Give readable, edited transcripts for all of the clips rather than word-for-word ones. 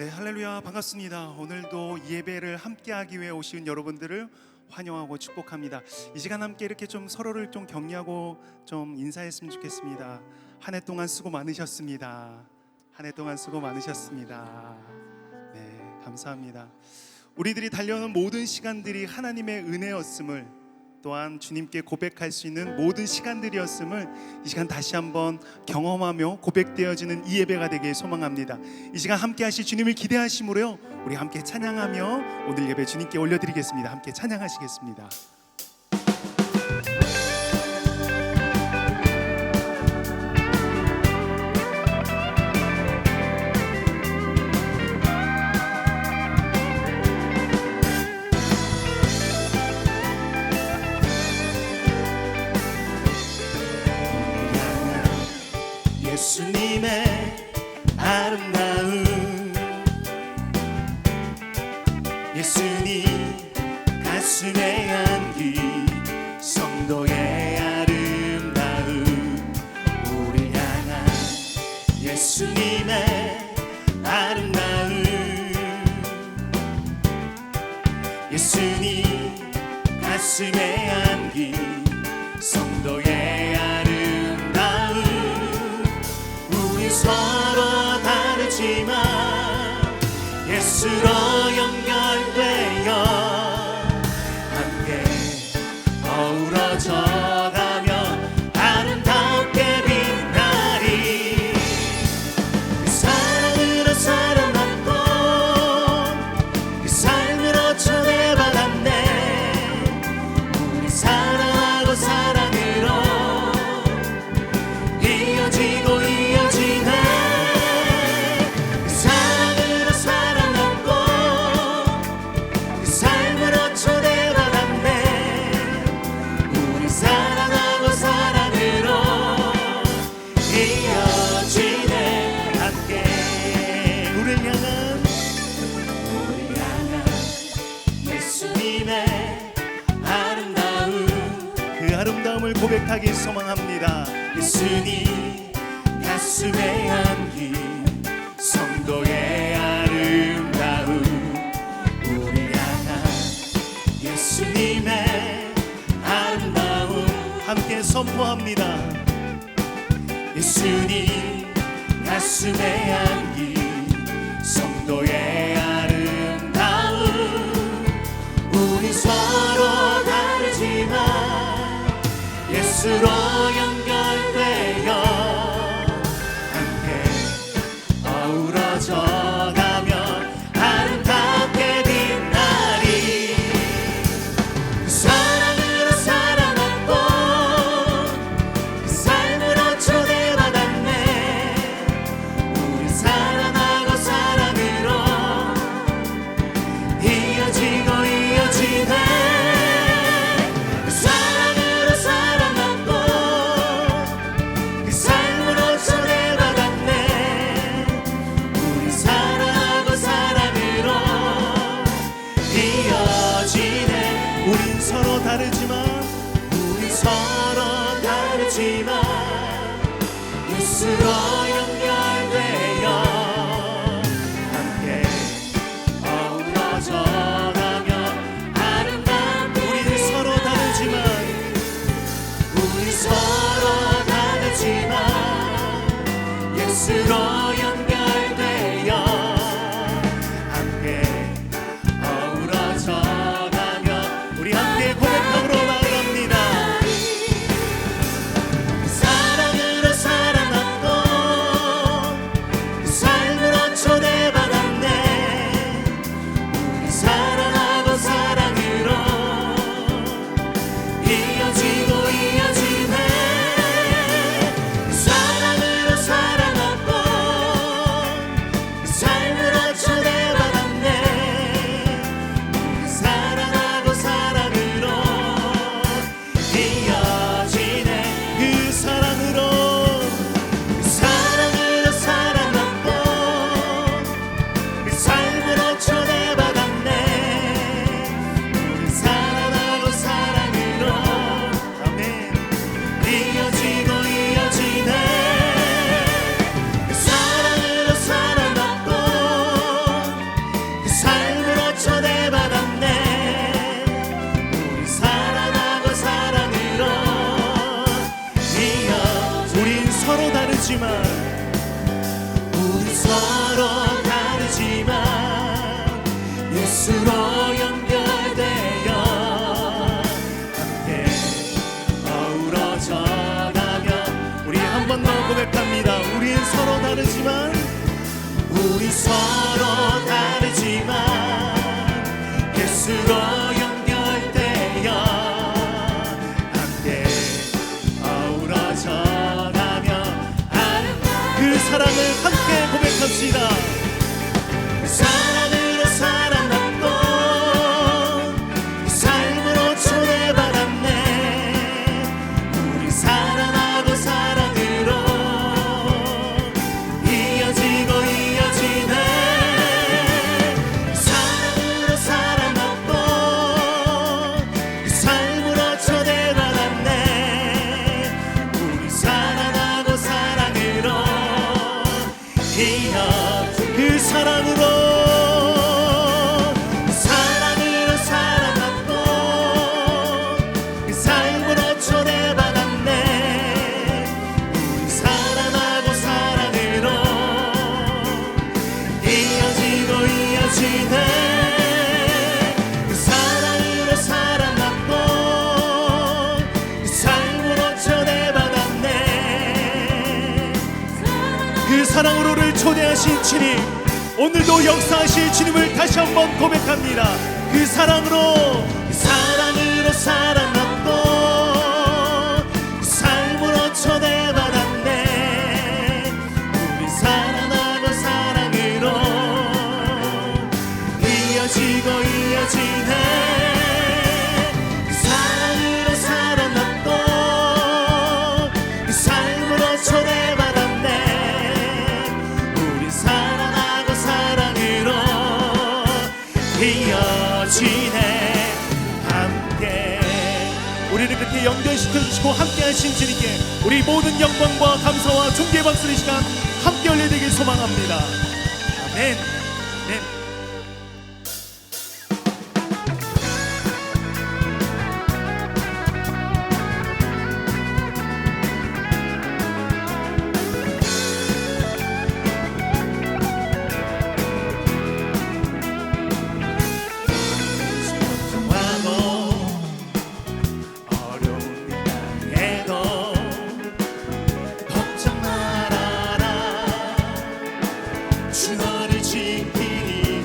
네, 할렐루야, 반갑습니다. 오늘도 예배를 함께하기 위해 오신 여러분들을 환영하고 축복합니다. 이 시간 함께 이렇게 좀 서로를 좀 격려하고 좀 인사했으면 좋겠습니다. 한 해 동안 수고 많으셨습니다. 한 해 동안 수고 많으셨습니다. 네, 감사합니다. 우리들이 달려오는 모든 시간들이 하나님의 은혜였음을, 또한 주님께 고백할 수 있는 모든 시간들이었음을 이 시간 다시 한번 경험하며 고백되어지는 이 예배가 되길 소망합니다. 이 시간 함께 하실 주님을 기대하심으로요, 우리 함께 찬양하며 오늘 예배 주님께 올려드리겠습니다. 함께 찬양하시겠습니다. 예수님의 아름다운 예수님 가슴에 안기 성도의 아름다움 우리 향한 예수님의 아름다움 예수님 가슴에 안기 성도의 아름다움 서로 다르지만 예수로 연결되어 함께 어우러져 가며 아름답게 빛나리 그 사랑으로 사랑받고 그 삶으로 초대받았네 우리 사랑하고 사랑으로 이어지고 아름다움을 고백하기 소망합니다. 예수님 가슴에 안긴 성도의 아름다움 우리 향한 예수님의 아름다움 함께 선포합니다. 예수님 가슴에 안긴 성도의 아름다움 우리 서로 다르지만 예수로 연결되어 함께 어우러져 가며 아름답게 빛나리 그 사랑으로 사랑받고 그 삶으로 초대받았네 우리 사랑하고 사랑으로 이어지고 이어지네 우린 서로 다르지만 예수로 연결되어 함께 어우러져 가며 아름답게 우린 서로 다르지만 예수로 연결되어 함께 어우러져 가며 우리 함께 고백함으로 나아갑니다. 사랑으로 사랑받고 그 삶으로 초대받았네 우리 사랑하고 사랑으로 이어지고 이어지네 사랑으로 사랑받고 서로 다르지만 우리 서로 다르지만 예수로 연결되어 함께 어우러져 가며 우리 한 번 더 고백합니다. 우리 서로 다르지만 우리 서로 다르지만 예수로 연결되어 함께 어우러져 가며 그 사랑을 함께 고백합시다. 그 사랑으로 살아났고 그 삶으로 초대받았네. 우리 사랑하고 사랑으로 이어지고 이어지네. 그 사랑으로 살아났고 그 삶으로 초대받았네. 우리 사랑하고 사랑으로 그 사랑으로 살아났고 그 삶으로 초대받았네. 우리 사랑하고 사랑으로 이어지고 이어지네. 그 사랑으로 살아났고 그 삶으로 초대받았네. 그 사랑으로를 초대하신 주님, 오늘도 역사하실 주님을 다시 한번 고백합니다. 그 사랑으로 살아났고 그 삶으로 초대받았네. 우리 사랑하고 사랑으로 이어지고 이어지네. 그 사랑으로 살아났고 그 삶으로 초대받았네. 우리 사랑하고 사랑으로 이어지네. 함께 우리를 그렇게 연결시켜 주시고 함께 하신 주님께 우리 모든 영광과 감사와 존귀의 박수를 이 시간 함께 올려드리길 소망합니다. 아멘. 네. 주 너를 지키리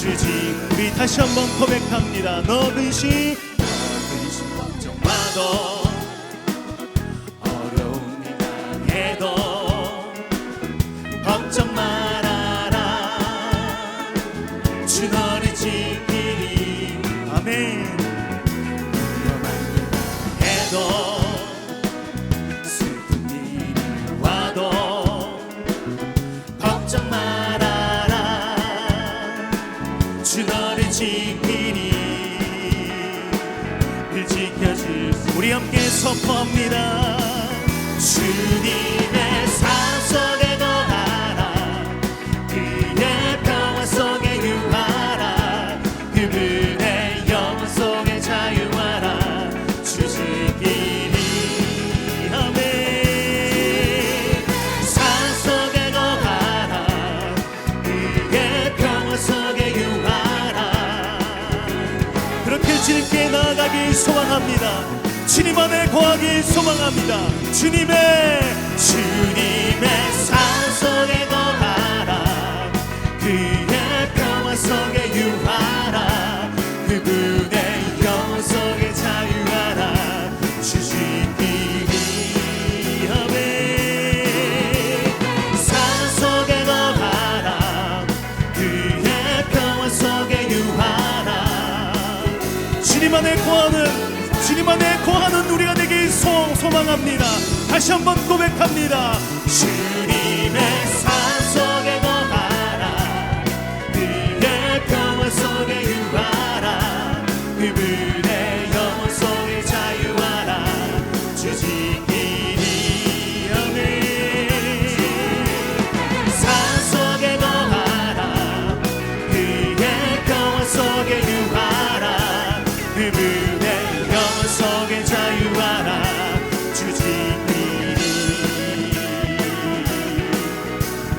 주지. 우리 다시 한번 고백합니다. 너 근심 걱정마도 어려움이 당해도 걱정 말아라. 주 너를 지키리. 아멘. 위험한 일 해도 슬픈 일이 와도 걱정 말아라. 주 너를 지키리. 늘 지켜줄. 우리 함께 선포합니다. 주님의 사랑 속에 거하라. 그의 평화 속에 유하라. 그분의 영원 속에 자유하라. 주 지키리. 아멘. 사랑 속에 거하라. 그의 평화 속에 유하라. 그렇게 주님께 나아가길 소망합니다. 주님 안에 거하길 소망합니다. 주님의 사랑 속에 거하라. 그의 평화 속에 유하라. 그분의 영원 속에 자유하라. 주 지키리. 아멘. 사랑 속에 거하라. 그의 평화 속에 유하라. 주님 안에 거하는 우리가 되길 소망합니다. 다시 한번 고백합니다. 주님의 사랑 속에 거하라. 그의 평화 속에 유하라. 그분의 영원 속에 자유하라. 주 지키리. 아멘. 사랑 속에 거하라. 그의 평화 속에 유하라. 그분의 영원 속에 자유하라. 주 지키리.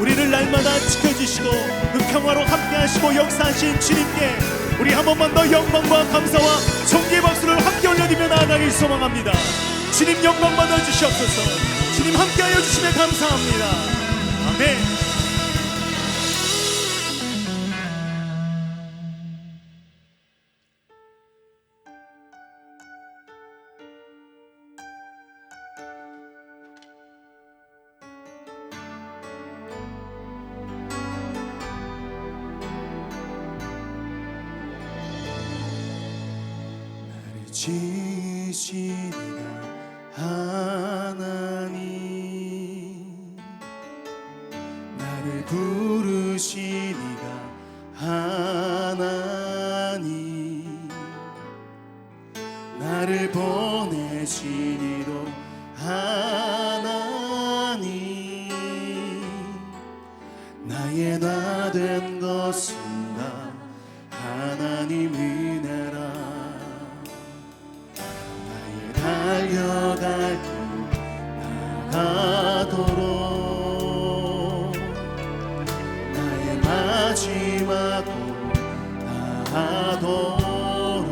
우리를 날마다 지켜주시고 그 평화로 함께하시고 역사하신 주님께 우리 한 번만 더 영광과 감사와 존귀의 박수를 함께 올려드리며 나아가길 소망합니다. 주님 영광 받아주시옵소서. 주님 함께하여 주시며 감사합니다. 아멘. 지시니가 하나님, 나를 부르시니가 하나님, 나를 보내시니도 하나님, 나의 나 된 것은 다 하나님 은혜라. 달려갈 길 나가도록 나의 마지막으로 나가도록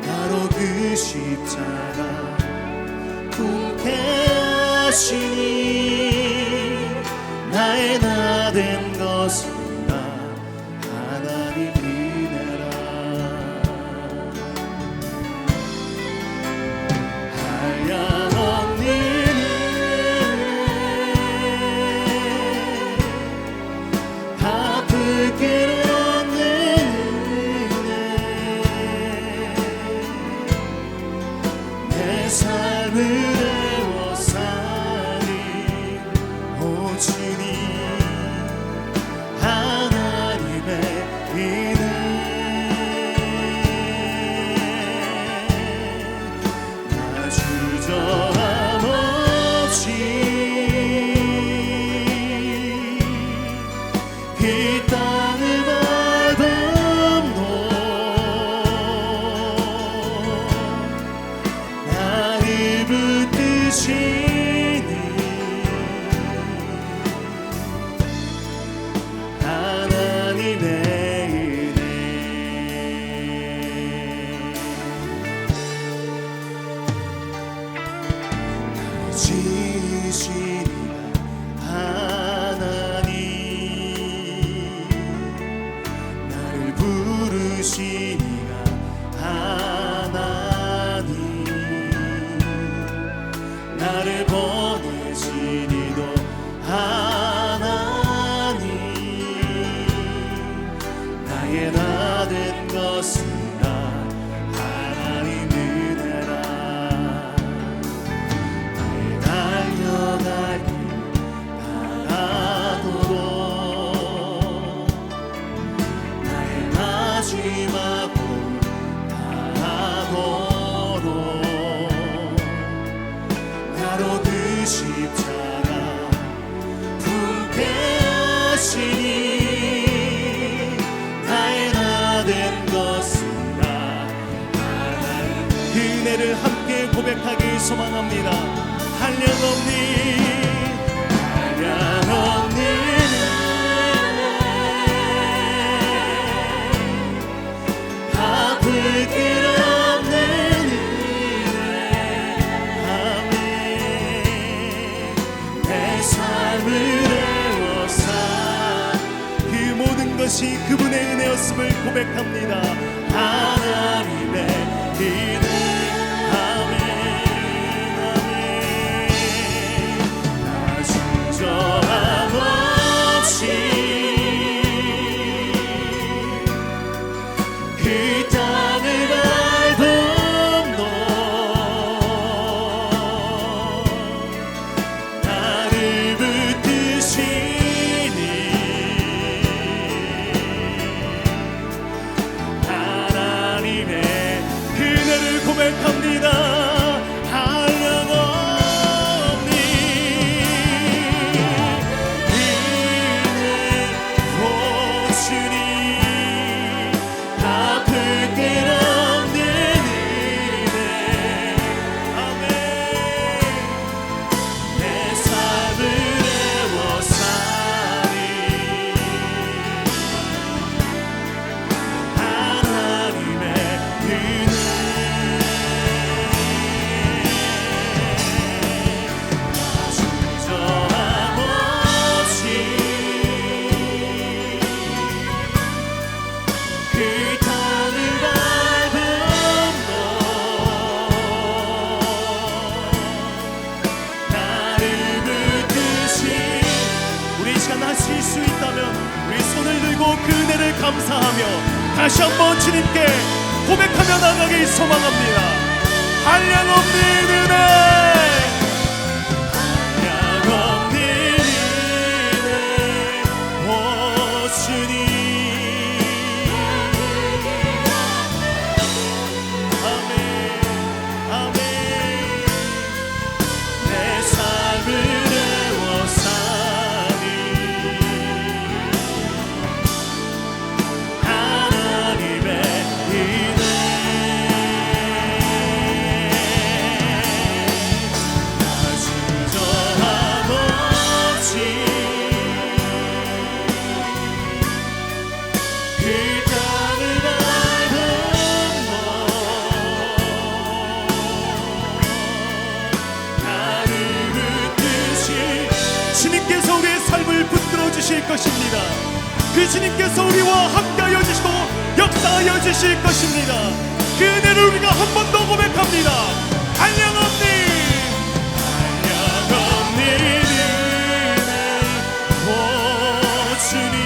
바로 그 십자가 품게 하시니 나의 나 된 것은 다 하나님 은혜라. 한량없는 은혜, 아플 길 없는 은혜, 내 삶을 애워싸니 오 주님 하나님의 은혜. 주저함 없이 이 땅을 밟음도 나를 붙드시니 하나님의 은혜. 지시니가 하나님, 나의 나 된 것은 나 하나님 은혜라. 나의 달려갈 길 바라도록 나의 마지막을 바라도록 나로 그 십자가 품게 하시니 나의 나 된 것은 나 하나님 은혜를 함께 고백하기 소망합니다. 한량없니 한량없니 아플 길 없는 아멘. 내 삶을 애워싸 그 모든 것이 그분의 은혜였음을 고백합니다. 하나님의 은혜 아멘 아멘. 나 주저함 없이 그 땅을 밟음도 나를 붙드시니 하나님의 그네를 고백합니다. 한량없니 은혜 보시니 아플 길 없는 은혜 아멘. 내 삶을 애워싸니 하나님의 은혜 주저함 없이 그 땅을 밟음도 나를 붙드시 우리 이 시간 하실 수 있다면 우리 손을 들고 그 은혜를 감사하며 다시 한번 주님께 고백하며 나가길 소망합니다. 한량없는 은혜 한량없는 은혜 오 주님 아멘 아멘. 내 삶을 애워싸니 하나님의 은혜 나 주저함 없이 그 땅을 밟음도 나를 붙드시 주님께서 우리의 삶을 붙들어 주실 것입니다. 그 주님께서 우리와 함께하여 주시고 역사하여 주실 것입니다. 그 은혜를 우리가 한 번 더 고백합니다. 한량없니 한량없는 은혜 오 주님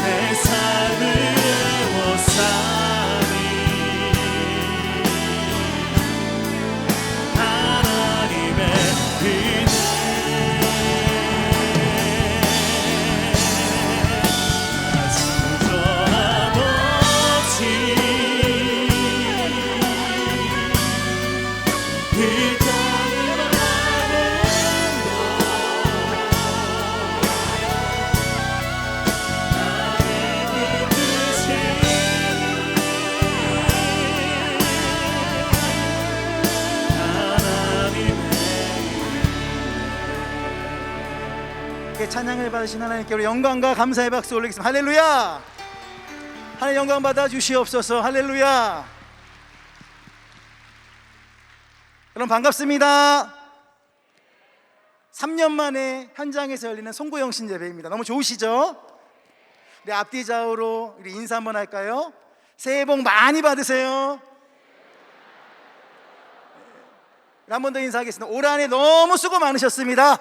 내 삶을 애워싸니 하나님의 은혜 나 주저함 없이 그 땅을 밟음도 나를 붙드시니 이렇게 찬양을 받으신 하나님께 우리 영광과 감사의 박수 올리겠습니다. 할렐루야. 하나님 영광 받아 주시옵소서. 할렐루야. 여러분 반갑습니다. 3년 만에 현장에서 열리는 송구영 신예배입니다. 너무 좋으시죠? 우리 앞뒤 좌우로 우리 인사 한번 할까요? 새해 복 많이 받으세요. 한 번 더 인사하겠습니다. 올 한해 너무 수고 많으셨습니다.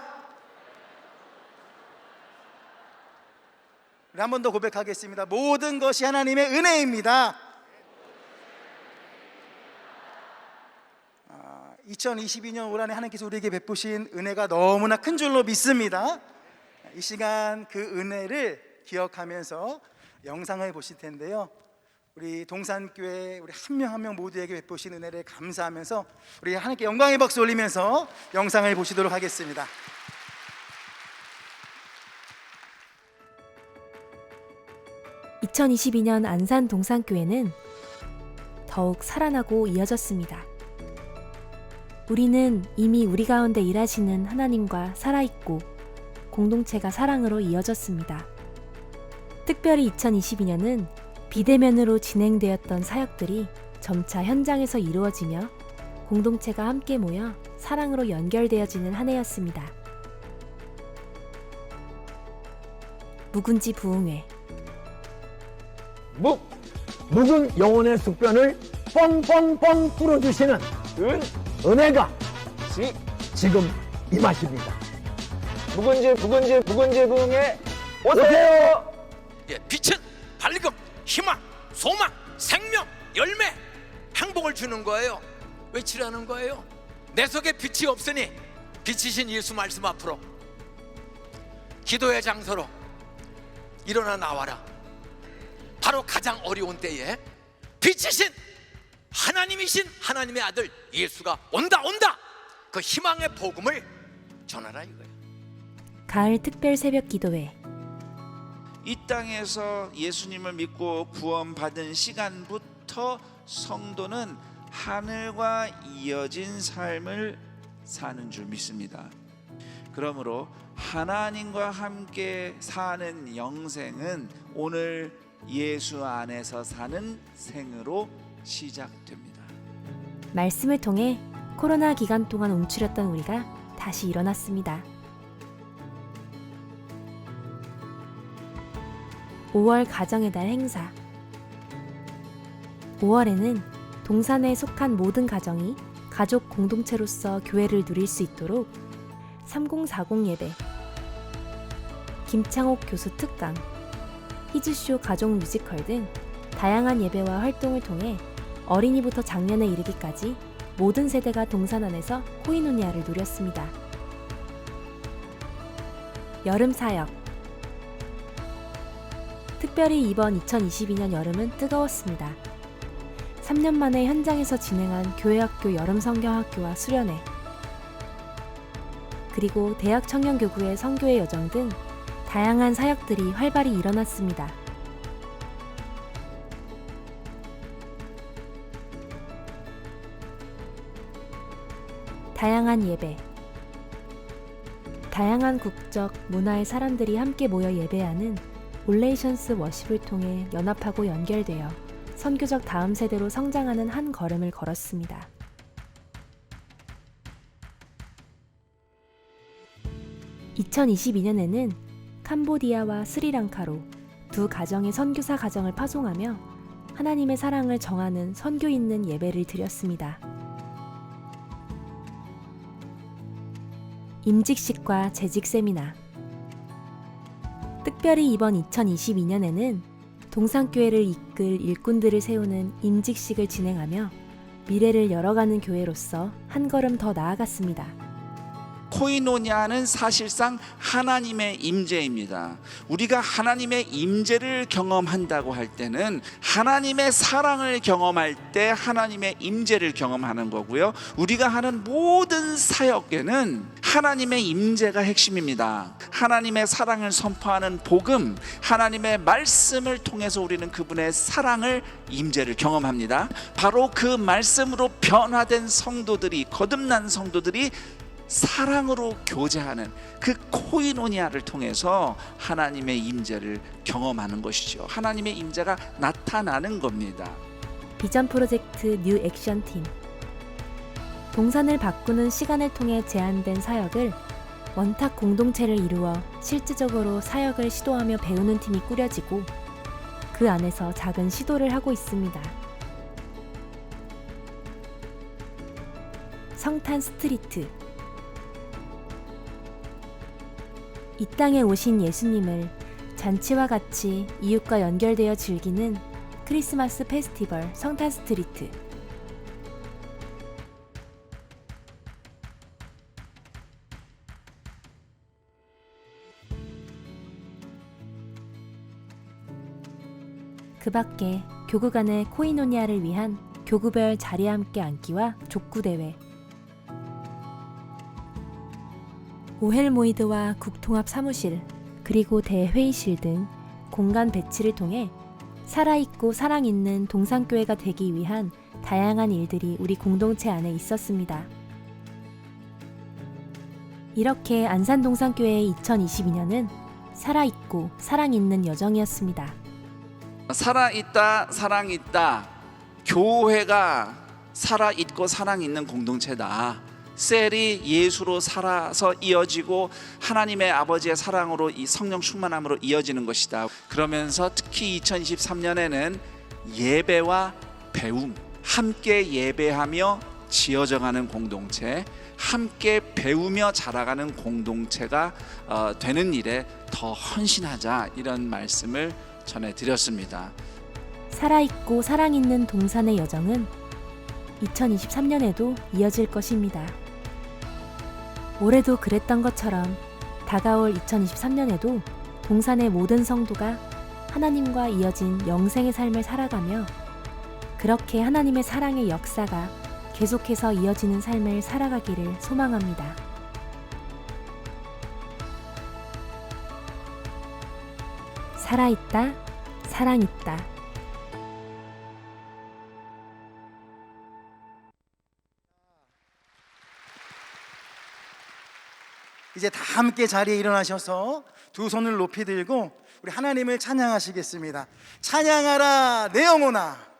한 번 더 고백하겠습니다. 모든 것이 하나님의 은혜입니다. 2022년 올 한해 하나님께서 우리에게 베푸신 은혜가 너무나 큰 줄로 믿습니다. 이 시간 그 은혜를 기억하면서 영상을 보실 텐데요, 우리 동산교회 우리 한 명 한 명 모두에게 베푸신 은혜를 감사하면서 우리 하나님께 영광의 박수 올리면서 영상을 보시도록 하겠습니다. (2022년) 안산 동산교회는 더욱 살아나고 이어졌습니다. 우리는 이미 우리 가운데 일하시는 하나님과 살아있고 공동체가 사랑으로 이어졌습니다. 특별히 2022년은 비대면으로 진행되었던 사역들이 점차 현장에서 이루어지며 공동체가 함께 모여 사랑으로 연결되어지는 한 해였습니다. 묵은지 부흥회. 묵은 영혼의 숙변을 뻥뻥뻥 뚫어주시는 은혜가 지금 임하십니다. 묵은지 부흥에 오세요. 예, 빛은 밝음, 희망, 소망, 생명, 열매, 행복을 주는 거예요. 외치라는 거예요. 내 속에 빛이 없으니 빛이신 예수 말씀 앞으로 기도의 장소로 일어나 나와라. 바로 가장 어려운 때에 빛이신 하나님이신 하나님의 아들 예수가 온다 그 희망의 복음을 전하라 이거예요. 가을 특별 새벽 기도회. 이 땅에서 예수님을 믿고 구원받은 시간부터 성도는 하늘과 이어진 삶을 사는 줄 믿습니다. 그러므로 하나님과 함께 사는 영생은 오늘 예수 안에서 사는 생으로 시작됩니다. 말씀을 통해 코로나 기간 동안 움츠렸던 우리가 다시 일어났습니다. 5월 가정의 달 행사. 5월에는 동산에 속한 모든 가정이 가족 공동체로서 교회를 누릴 수 있도록 3040 예배, 김창옥 교수 특강, 히즈쇼 가족 뮤지컬 등 다양한 예배와 활동을 통해 어린이부터 장년에 이르기까지 모든 세대가 동산 안에서 코이노니아를 누렸습니다. 여름 사역. 특별히 이번 2022년 여름은 뜨거웠습니다. 3년 만에 현장에서 진행한 교회학교 여름 성경학교와 수련회, 그리고 대학 청년교구의 선교의 여정 등 다양한 사역들이 활발히 일어났습니다. 다양한 예배. 다양한 국적, 문화의 사람들이 함께 모여 예배하는 올레이션스 워십을 통해 연합하고 연결되어 선교적 다음 세대로 성장하는 한 걸음을 걸었습니다. (2022년에는) 캄보디아와 스리랑카로 두 가정의 선교사 가정을 파송하며 하나님의 사랑을 정하는 선교 있는 예배를 드렸습니다. 임직식과 재직 세미나. 특별히 이번 2022년에는 동산교회를 이끌 일꾼들을 세우는 임직식을 진행하며 미래를 열어가는 교회로서 한 걸음 더 나아갔습니다. 코이노니아는 사실상 하나님의 임재입니다. 우리가 하나님의 임재를 경험한다고 할 때는 하나님의 사랑을 경험할 때 하나님의 임재를 경험하는 거고요. 우리가 하는 모든 사역에는 하나님의 임재가 핵심입니다. 하나님의 사랑을 선포하는 복음, 하나님의 말씀을 통해서 우리는 그분의 사랑을, 임재를 경험합니다. 바로 그 말씀으로 변화된 성도들이, 거듭난 성도들이 사랑으로 교제하는 그 코이노니아를 통해서 하나님의 임재를 경험하는 것이죠. 하나님의 임재가 나타나는 겁니다. 비전 프로젝트 뉴 액션 팀. 동산을 바꾸는 시간을 통해 제안된 사역을 원탁 공동체를 이루어 실질적으로 사역을 시도하며 배우는 팀이 꾸려지고 그 안에서 작은 시도를 하고 있습니다. 성탄 스트리트. 이 땅에 오신 예수님을 잔치와 같이 이웃과 연결되어 즐기는 크리스마스 페스티벌 성탄 스트리트. 그 밖에 교구 간의 코이노니아를 위한 교구별 자리에 함께 앉기와 족구대회, 오헬모이드와 국통합 사무실, 그리고 대회의실 등 공간 배치를 통해 살아있고 사랑있는 동산교회가 되기 위한 다양한 일들이 우리 공동체 안에 있었습니다. 이렇게 안산동산교회의 2022년은 살아있고 사랑있는 여정이었습니다. 살아있다, 사랑있다. 교회가 살아있고 사랑있는 공동체다. 셀이 예수로 살아서 이어지고 하나님의 아버지의 사랑으로 이 성령 충만함으로 이어지는 것이다. 그러면서 특히 2023년에는 예배와 배움, 함께 예배하며 지어져가는 공동체, 함께 배우며 자라가는 공동체가 되는 일에 더 헌신하자, 이런 말씀을 전해드렸습니다. 살아있고 사랑있는 동산의 여정은 2023년에도 이어질 것입니다. 올해도 그랬던 것처럼 다가올 2023년에도 동산의 모든 성도가 하나님과 이어진 영생의 삶을 살아가며 그렇게 하나님의 사랑의 역사가 계속해서 이어지는 삶을 살아가기를 소망합니다. 살아있다, 사랑있다. 이제 다 함께 자리에 일어나셔서 두 손을 높이 들고 우리 하나님을 찬양하시겠습니다. 찬양하라 내 영혼아.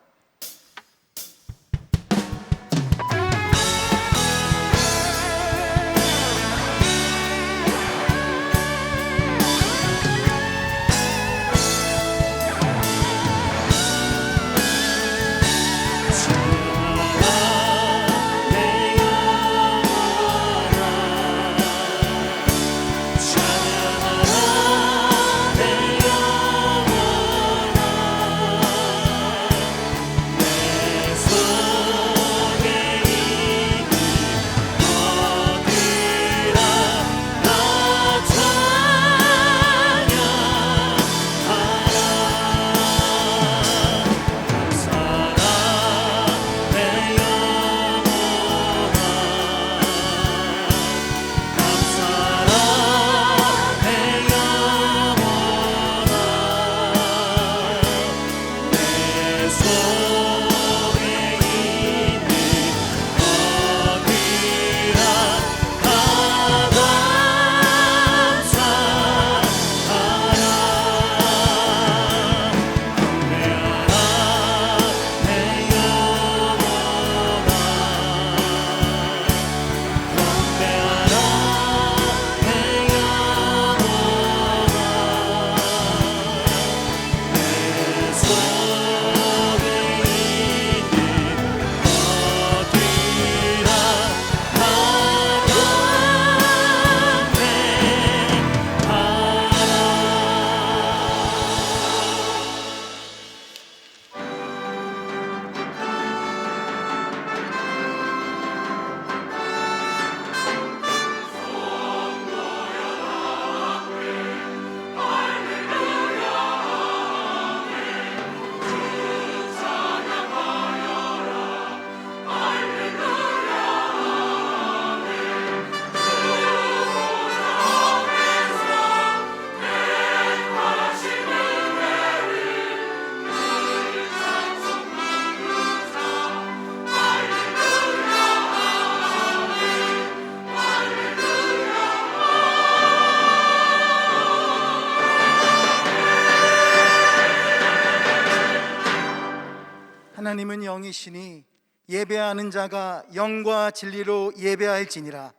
하나님은 영이시니 예배하는 자가 영과 진리로 예배할지니라.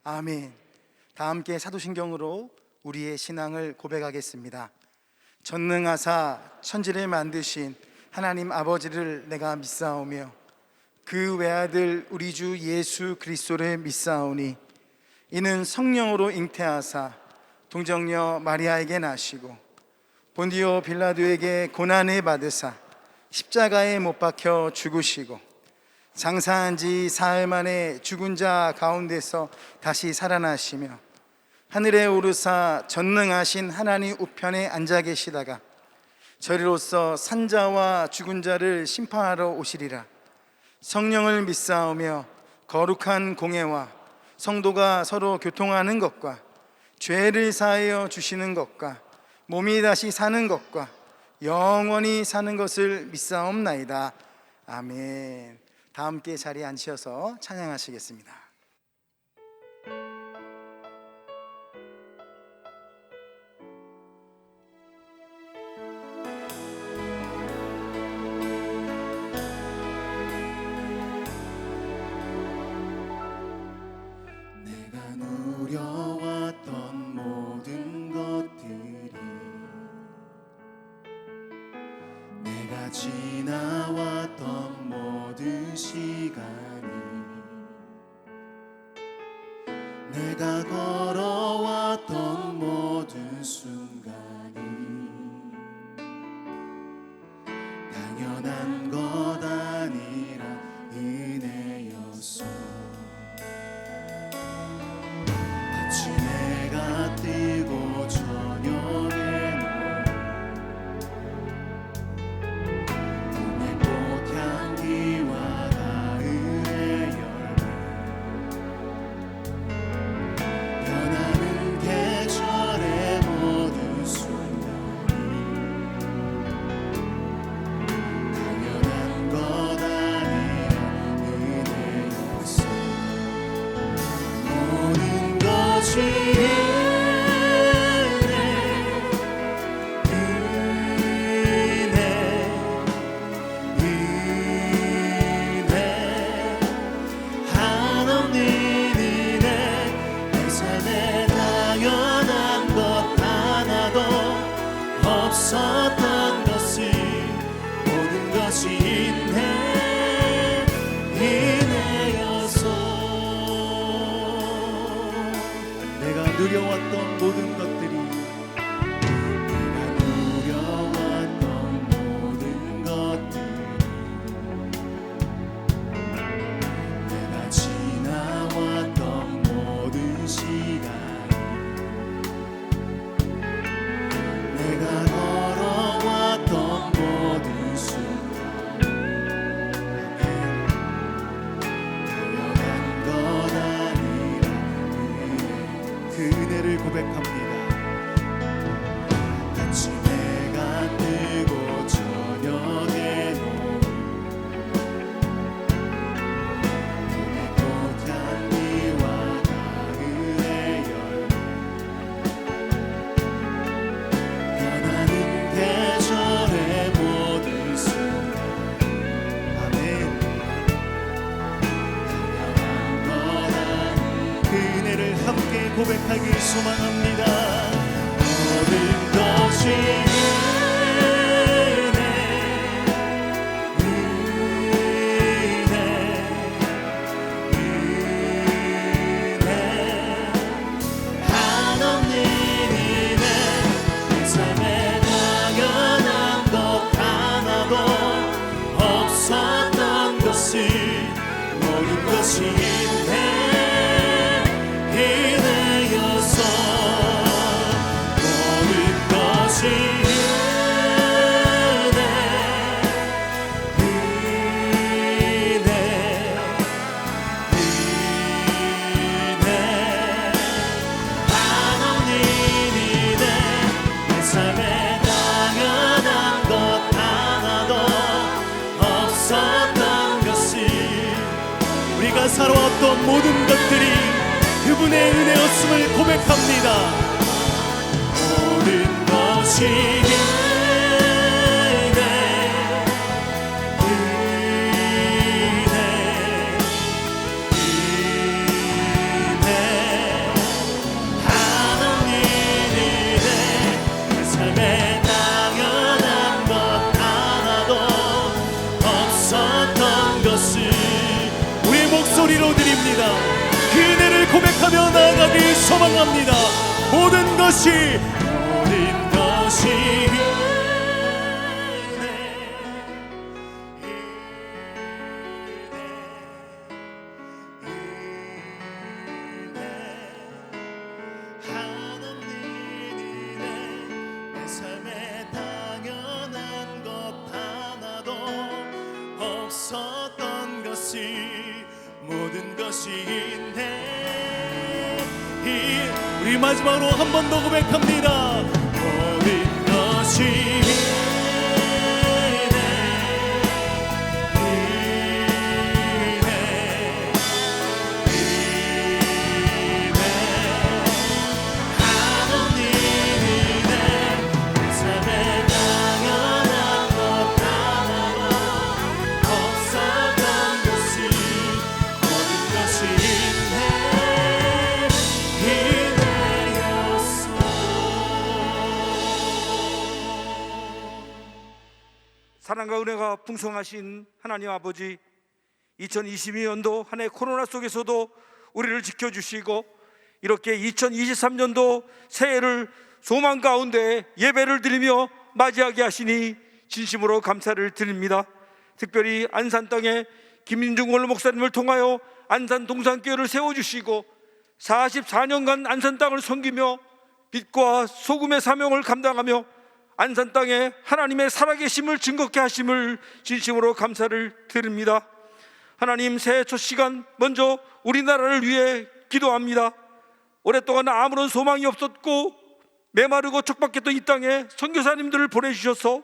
아멘. 다 함께 사도신경으로 우리의 신앙을 고백하겠습니다. 전능하사 천지를 만드신 하나님 아버지를 내가 믿사오며 그 외아들 우리 주 예수 그리스도를 믿사오니 이는 성령으로 잉태하사 동정녀 마리아에게 나시고 본디오 빌라도에게 고난을 받으사 십자가에 못 박혀 죽으시고 장사한 지 사흘 만에 죽은 자 가운데서 다시 살아나시며 하늘에 오르사 전능하신 하나님 우편에 앉아 계시다가 저리로서 산자와 죽은 자를 심판하러 오시리라. 성령을 믿사오며 거룩한 공예와 성도가 서로 교통하는 것과 죄를 사하여 주시는 것과 몸이 다시 사는 것과 영원히 사는 것을 믿사옵나이다. 아멘. 다 함께 자리에 앉으셔서 찬양하시겠습니다. 내가 누려왔던 모든 것들이 내가 지나왔던 모든 시간이 내가 걸어왔던 모든 순간이 당연한 것 아니라 은혜였어. 마치 내가 뜨고 저녁에 봄의 꽃향기와 가을의 열매 변하는 계절의 모든 순간이 당연한 것 아니라 은혜였어. 모든 것이 은혜 한없는 은혜 내 삶에 당연한 것 하나도 없었던 것을 모든 것이 은혜였어. 내가 누려왔던 모든 것들이 내가 누려왔던 모든 것들이 내가 지나왔던 모든 시간이 내가 걸어왔던 모든 순간 당연한 것 아니라 그 은혜를 고백합니다. 같이 내가 뜨고 저녁에 봄의 꽃향기와 가을의 열매 변하는 계절의 모든 순간 아멘. 당연한 것 아닌 그 은혜를 함께 고백하길 소망합니다. 모든 것이 은혜 한없는 은혜 내 삶에 당연한 것 하나도 없었던 것을 모든 것이 은혜였어. 모든 것이 은혜 한없는 은혜 내 삶에 당연한 것 하나도 없었던 것을 우리가 살아왔던 모든 것들이 그분의 은혜였음을 고백합니다. 모든 것이 은혜 한없는 은혜 내 삶에 당연한 것 하나도 없었던 것을 고백하며 나아가길 소망합니다. 모든 것이 내 삶에 당연한 것 하나도 없었던 것이 모든 것이 있네. 우리 마지막으로 한 번 더 고백합니다. 모든 것이 사랑과 은혜가 풍성하신 하나님 아버지, 2022년도 한 해 코로나 속에서도 우리를 지켜주시고 이렇게 2023년도 새해를 소망 가운데 예배를 드리며 맞이하게 하시니 진심으로 감사를 드립니다. 특별히 안산 땅에 김민중 원로 목사님을 통하여 안산 동산교회를 세워주시고 44년간 안산 땅을 섬기며 빛과 소금의 사명을 감당하며 안산 땅에 하나님의 살아계심을 증거케 하심을 진심으로 감사를 드립니다. 하나님, 새해 첫 시간 먼저 우리나라를 위해 기도합니다. 오랫동안 아무런 소망이 없었고 메마르고 척박했던 이 땅에 선교사님들을 보내주셔서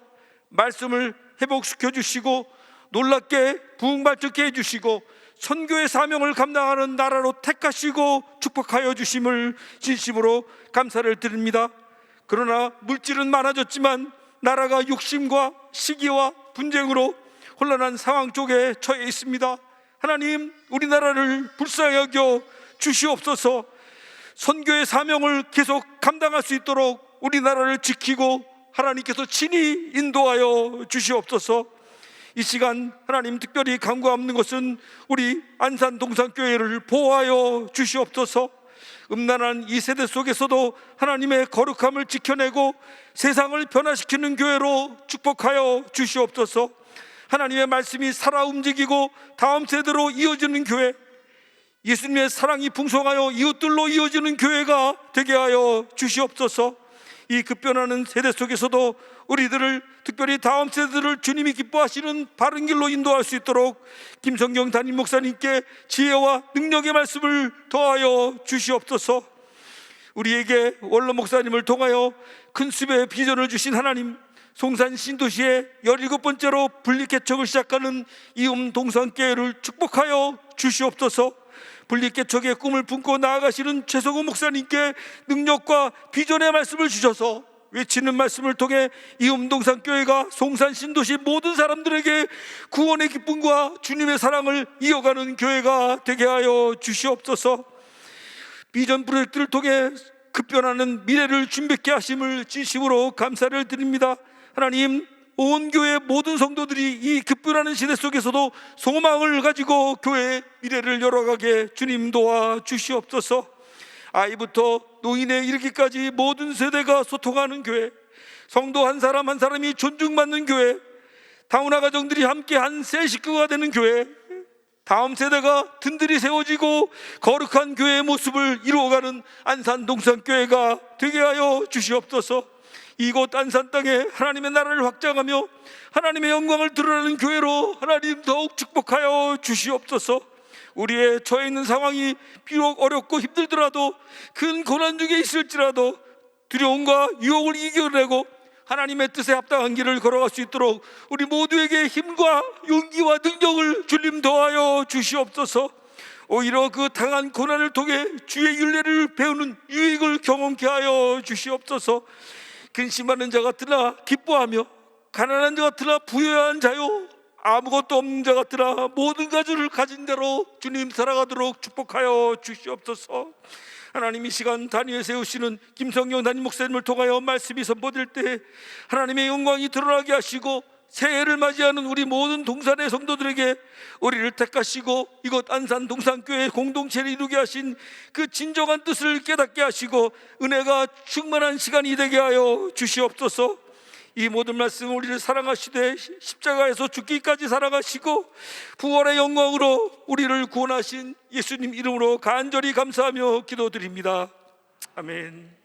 말씀을 회복시켜 주시고 놀랍게 부흥발전케 해주시고 선교의 사명을 감당하는 나라로 택하시고 축복하여 주심을 진심으로 감사를 드립니다. 그러나 물질은 많아졌지만 나라가 욕심과 시기와 분쟁으로 혼란한 상황 속에 처해 있습니다. 하나님, 우리나라를 불쌍히 여겨 주시옵소서. 선교의 사명을 계속 감당할 수 있도록 우리나라를 지키고 하나님께서 친히 인도하여 주시옵소서. 이 시간 하나님 특별히 간구하는 것은 우리 안산 동산교회를 보호하여 주시옵소서. 음란한 이 세대 속에서도 하나님의 거룩함을 지켜내고 세상을 변화시키는 교회로 축복하여 주시옵소서. 하나님의 말씀이 살아 움직이고 다음 세대로 이어지는 교회, 예수님의 사랑이 풍성하여 이웃들로 이어지는 교회가 되게 하여 주시옵소서. 이 급변하는 세대 속에서도 우리들을, 특별히 다음 세대를 주님이 기뻐하시는 바른 길로 인도할 수 있도록 김성경 담임 목사님께 지혜와 능력의 말씀을 더하여 주시옵소서. 우리에게 원로 목사님을 통하여 큰 숲의 비전을 주신 하나님, 송산 신도시의 17번째로 분리개척을 시작하는 이음 동산교회를 축복하여 주시옵소서. 분리개척의 꿈을 품고 나아가시는 최석우 목사님께 능력과 비전의 말씀을 주셔서 외치는 말씀을 통해 이음동산교회가 송산 신도시 모든 사람들에게 구원의 기쁨과 주님의 사랑을 이어가는 교회가 되게 하여 주시옵소서. 비전 프로젝트를 통해 급변하는 미래를 준비케 하심을 진심으로 감사를 드립니다. 하나님, 온 교회 모든 성도들이 이 급변하는 시대 속에서도 소망을 가지고 교회의 미래를 열어가게 주님 도와 주시옵소서. 아이부터 노인에 이르기까지 모든 세대가 소통하는 교회, 성도 한 사람 한 사람이 존중받는 교회, 다문화 가정들이 함께 한 새 식구가 되는 교회, 다음 세대가 든든히 세워지고 거룩한 교회의 모습을 이루어가는 안산 동산교회가 되게 하여 주시옵소서. 이곳 안산 땅에 하나님의 나라를 확장하며 하나님의 영광을 드러내는 교회로 하나님 더욱 축복하여 주시옵소서. 우리의 처해 있는 상황이 비록 어렵고 힘들더라도, 큰 고난 중에 있을지라도 두려움과 유혹을 이겨내고 하나님의 뜻에 합당한 길을 걸어갈 수 있도록 우리 모두에게 힘과 용기와 능력을 주님 더하여 주시옵소서. 오히려 그 당한 고난을 통해 주의 윤례를 배우는 유익을 경험케 하여 주시옵소서. 근심하는 자 같으나 기뻐하며, 가난한 자 같으나 부유한 자요, 아무것도 없는 자 같으나 모든 가지를 가진 대로 주님 살아가도록 축복하여 주시옵소서. 하나님, 이 시간 단위에 세우시는 김성경 담임 목사님을 통하여 말씀이 선포될 때 하나님의 영광이 드러나게 하시고 새해를 맞이하는 우리 모든 동산의 성도들에게 우리를 택하시고 이곳 안산 동산교회 공동체를 이루게 하신 그 진정한 뜻을 깨닫게 하시고 은혜가 충만한 시간이 되게 하여 주시옵소서. 이 모든 말씀 우리를 사랑하시되 십자가에서 죽기까지 사랑하시고 부활의 영광으로 우리를 구원하신 예수님 이름으로 간절히 감사하며 기도드립니다. 아멘.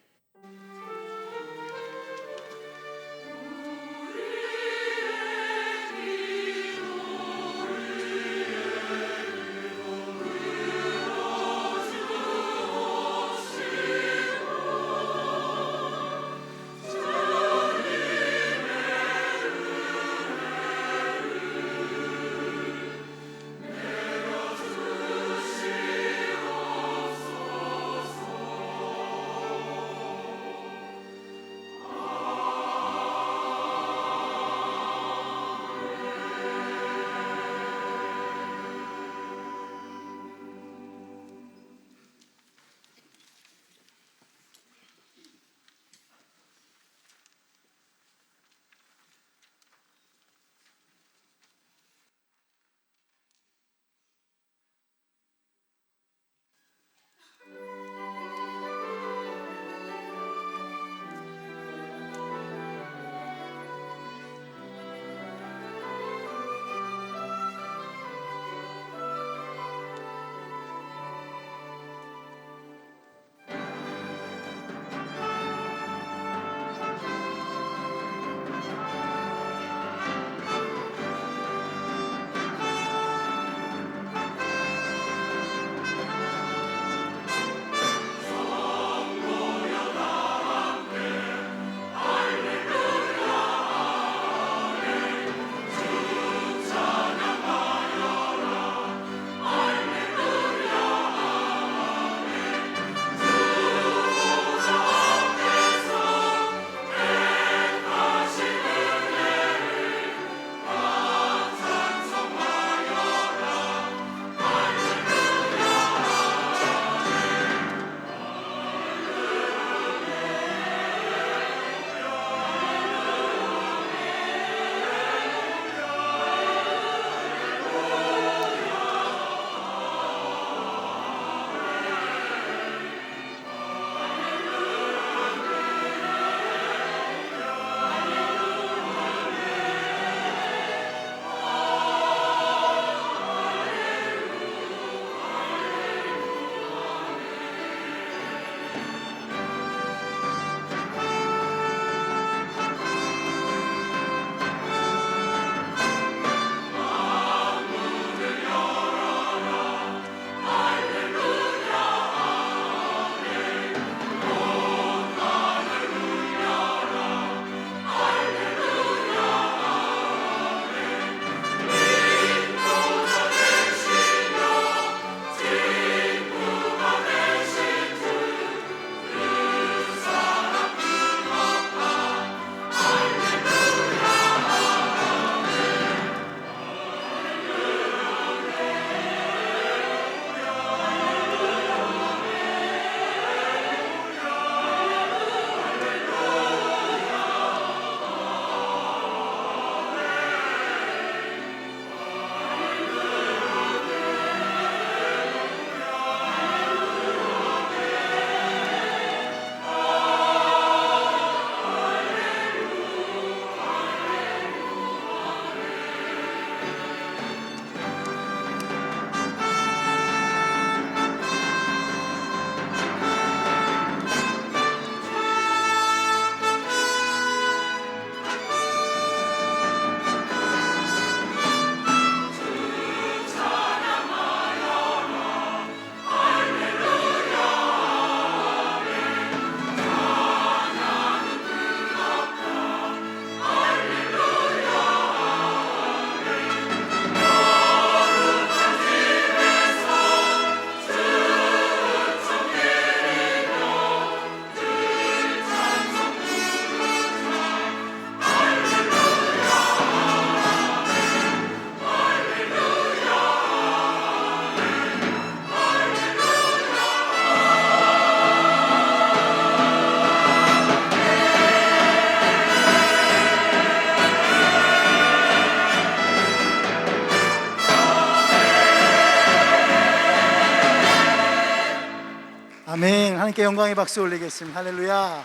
아멘. 하나님께 영광의 박수 올리겠습니다. 할렐루야.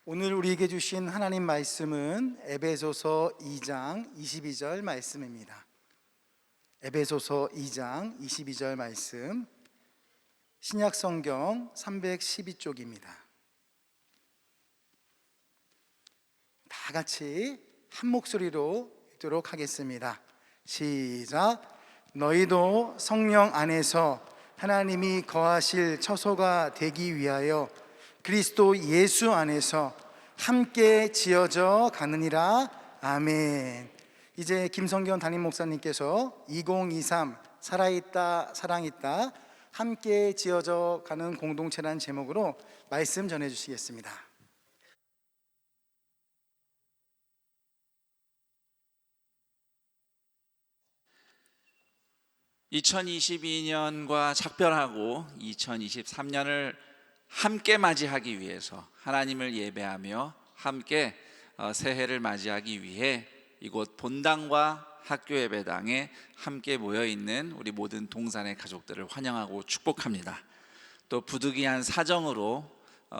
오늘 우리에게 주신 하나님 말씀은 에베소서 2장 22절 말씀입니다. 에베소서 2장 22절 말씀, 신약 성경 312쪽입니다. 다 같이 한 목소리로 읽도록 하겠습니다. 시작. 너희도 성령 안에서 하나님이 거하실 처소가 되기 위하여 그리스도 예수 안에서 함께 지어져 가느니라. 아멘. 이제 김성경 담임 목사님께서 2023 살아있다 사랑있다 함께 지어져 가는 공동체라는 제목으로 말씀 전해 주시겠습니다. (2022년과) 작별하고 2023년을 함께 맞이하기 위해서 하나님을 예배하며 함께 새해를 맞이하기 위해 이곳 본당과 학교 예배당에 함께 모여있는 우리 모든 동산의 가족들을 환영하고 축복합니다. 또 부득이한 사정으로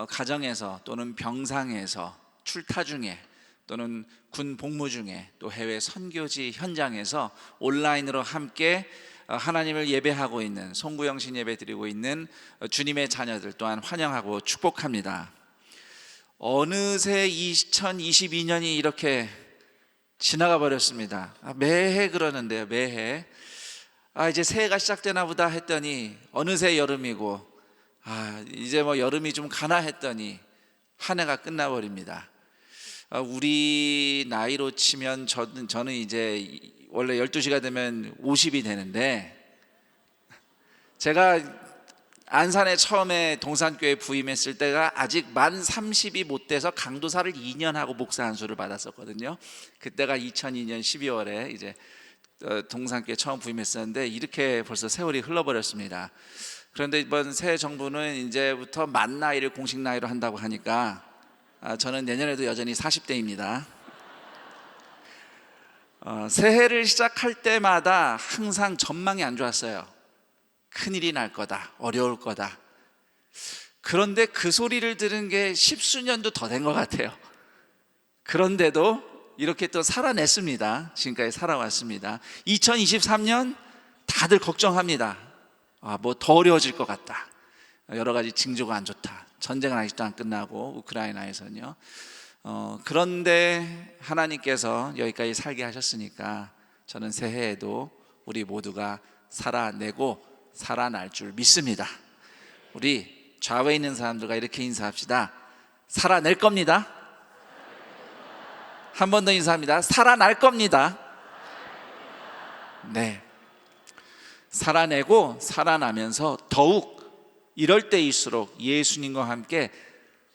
가정에서 또는 병상에서 출타 중에 또는 군 복무 중에 또 해외 선교지 현장에서 온라인으로 함께 하나님을 예배하고 있는 송구영신 예배 드리고 있는 주님의 자녀들 또한 환영하고 축복합니다. 어느새 2022년이 이렇게 지나가 버렸습니다. 매해 그러는데요, 매해 이제 새해가 시작되나 보다 했더니 어느새 여름이고 이제 뭐 여름이 좀 가나 했더니 한 해가 끝나버립니다. 우리 나이로 치면 저는 이제 원래 12시가 되면 50이 되는데, 제가 안산에 처음에 동산교회 부임했을 때가 아직 만 30이 못 돼서 강도사를 2년 하고 목사 안수를 받았었거든요. 그때가 2002년 12월에 이제 동산교회 처음 부임했었는데 이렇게 벌써 세월이 흘러버렸습니다. 그런데 이번 새 정부는 이제부터 만 나이를 공식 나이로 한다고 하니까 저는 내년에도 여전히 40대입니다. 새해를 시작할 때마다 항상 전망이 안 좋았어요. 큰일이 날 거다, 어려울 거다. 그런데 그 소리를 들은 게 십수년도 더 된 것 같아요. 그런데도 이렇게 또 살아냈습니다. 지금까지 살아왔습니다. 2023년 다들 걱정합니다. 뭐 더 어려워질 것 같다, 여러 가지 징조가 안 좋다, 전쟁은 아직도 안 끝나고 우크라이나에서는요. 그런데 하나님께서 여기까지 살게 하셨으니까 저는 새해에도 우리 모두가 살아내고 살아날 줄 믿습니다. 우리 좌우에 있는 사람들과 이렇게 인사합시다. 살아낼 겁니다. 한 번 더 인사합니다. 살아날 겁니다. 네, 살아내고 살아나면서 더욱 이럴 때일수록 예수님과 함께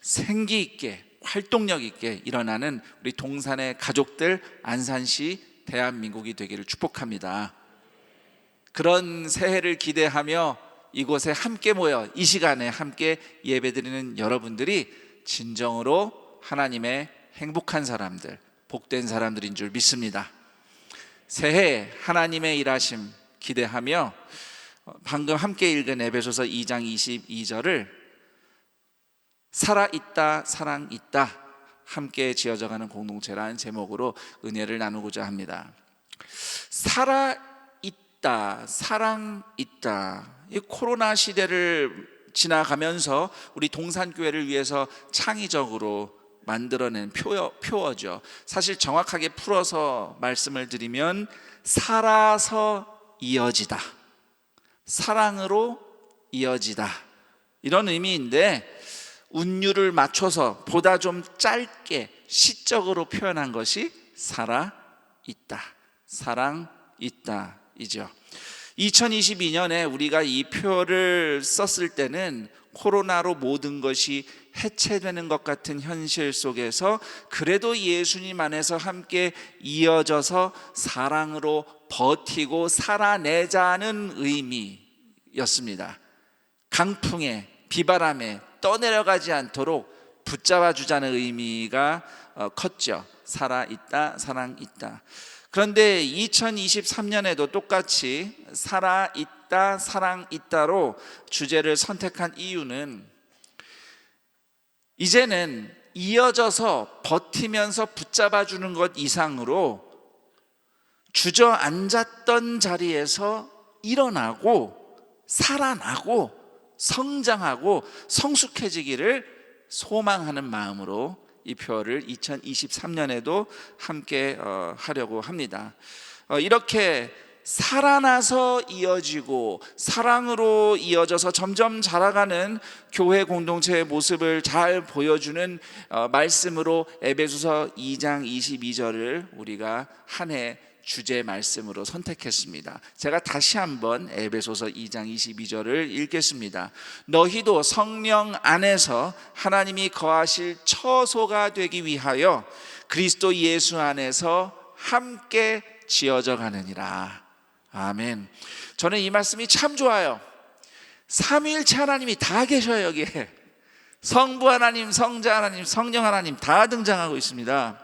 생기 있게 활동력 있게 일어나는 우리 동산의 가족들, 안산시, 대한민국이 되기를 축복합니다. 그런 새해를 기대하며 이곳에 함께 모여 이 시간에 함께 예배드리는 여러분들이 진정으로 하나님의 행복한 사람들, 복된 사람들인 줄 믿습니다. 새해 하나님의 일하심 기대하며 방금 함께 읽은 에베소서 2장 22절을 살아있다 사랑있다 함께 지어져가는 공동체라는 제목으로 은혜를 나누고자 합니다. 살아있다 사랑있다, 이 코로나 시대를 지나가면서 우리 동산교회를 위해서 창의적으로 만들어낸 표어죠. 사실 정확하게 풀어서 말씀을 드리면 살아서 이어지다, 사랑으로 이어지다, 이런 의미인데 운율을 맞춰서 보다 좀 짧게 시적으로 표현한 것이 살아있다, 사랑있다 이죠. 2022년에 우리가 이 표를 썼을 때는 코로나로 모든 것이 해체되는 것 같은 현실 속에서 그래도 예수님 안에서 함께 이어져서 사랑으로 버티고 살아내자는 의미였습니다. 강풍에 비바람에 떠내려가지 않도록 붙잡아 주자는 의미가 컸죠. 살아있다 사랑있다. 그런데 2023년에도 똑같이 살아있다 있다, 사랑 있다로 주제를 선택한 이유는 이제는 이어져서 버티면서 붙잡아 주는 것 이상으로 주저앉았던 자리에서 일어나고 살아나고 성장하고 성숙해지기를 소망하는 마음으로 이 표를 2023년에도 함께 하려고 합니다. 이렇게 살아나서 이어지고 사랑으로 이어져서 점점 자라가는 교회 공동체의 모습을 잘 보여주는 말씀으로 에베소서 2장 22절을 우리가 한 해 주제 말씀으로 선택했습니다. 제가 다시 한번 에베소서 2장 22절을 읽겠습니다. 너희도 성령 안에서 하나님이 거하실 처소가 되기 위하여 그리스도 예수 안에서 함께 지어져 가느니라. 아멘. 저는 이 말씀이 참 좋아요. 삼위일체 하나님이 다 계셔요. 여기에 성부 하나님, 성자 하나님, 성령 하나님 다 등장하고 있습니다.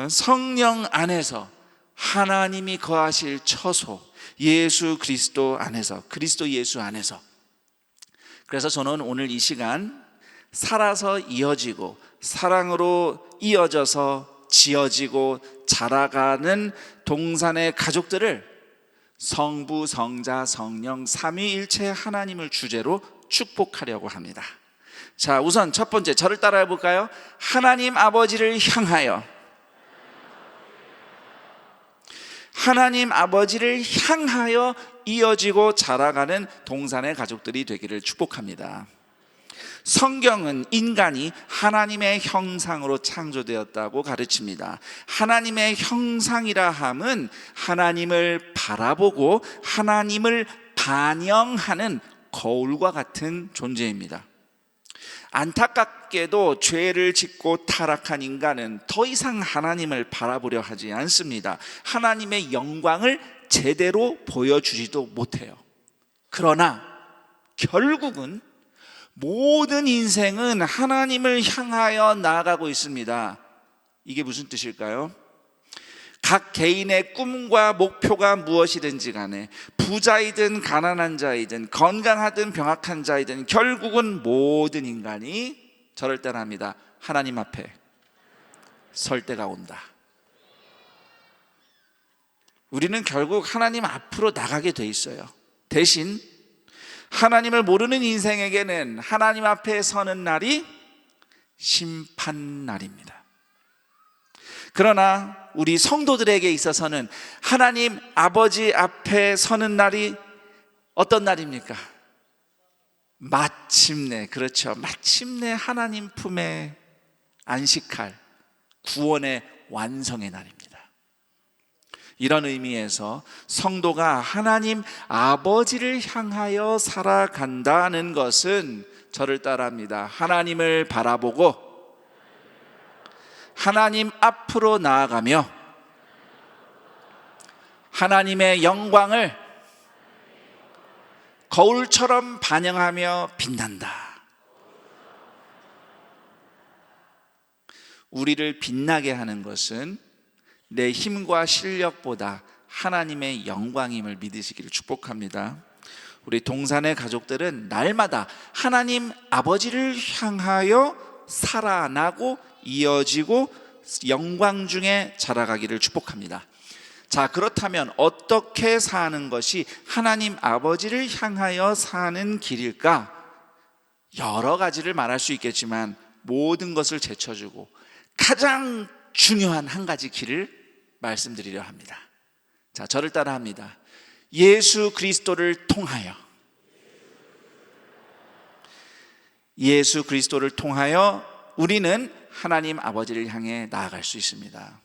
성령 안에서 하나님이 거하실 처소, 예수 그리스도 안에서, 그리스도 예수 안에서. 그래서 저는 오늘 이 시간 살아서 이어지고 사랑으로 이어져서 지어지고 자라가는 동산의 가족들을 성부, 성자, 성령 삼위일체 하나님을 주제로 축복하려고 합니다. 자, 우선 첫 번째 저를 따라해 볼까요? 하나님 아버지를 향하여, 하나님 아버지를 향하여 이어지고 자라가는 동산의 가족들이 되기를 축복합니다. 성경은 인간이 하나님의 형상으로 창조되었다고 가르칩니다. 하나님의 형상이라 함은 하나님을 바라보고 하나님을 반영하는 거울과 같은 존재입니다. 안타깝게도 죄를 짓고 타락한 인간은 더 이상 하나님을 바라보려 하지 않습니다. 하나님의 영광을 제대로 보여주지도 못해요. 그러나 결국은 모든 인생은 하나님을 향하여 나아가고 있습니다. 이게 무슨 뜻일까요? 각 개인의 꿈과 목표가 무엇이든지 간에 부자이든 가난한 자이든 건강하든 병약한 자이든 결국은 모든 인간이 저를 따라합니다. 하나님 앞에 설 때가 온다. 우리는 결국 하나님 앞으로 나가게 돼 있어요. 대신 하나님을 모르는 인생에게는 하나님 앞에 서는 날이 심판 날입니다. 그러나 우리 성도들에게 있어서는 하나님 아버지 앞에 서는 날이 어떤 날입니까? 마침내, 그렇죠. 마침내 하나님 품에 안식할 구원의 완성의 날입니다. 이런 의미에서 성도가 하나님 아버지를 향하여 살아간다는 것은 저를 따라합니다. 하나님을 바라보고 하나님 앞으로 나아가며 하나님의 영광을 거울처럼 반영하며 빛난다. 우리를 빛나게 하는 것은 내 힘과 실력보다 하나님의 영광임을 믿으시기를 축복합니다. 우리 동산의 가족들은 날마다 하나님 아버지를 향하여 살아나고 이어지고 영광 중에 자라가기를 축복합니다. 자, 그렇다면 어떻게 사는 것이 하나님 아버지를 향하여 사는 길일까? 여러 가지를 말할 수 있겠지만 모든 것을 제쳐주고 가장 중요한 한 가지 길을 말씀드리려 합니다. 자, 저를 따라합니다. 예수 그리스도를 통하여, 예수 그리스도를 통하여 우리는 하나님 아버지를 향해 나아갈 수 있습니다.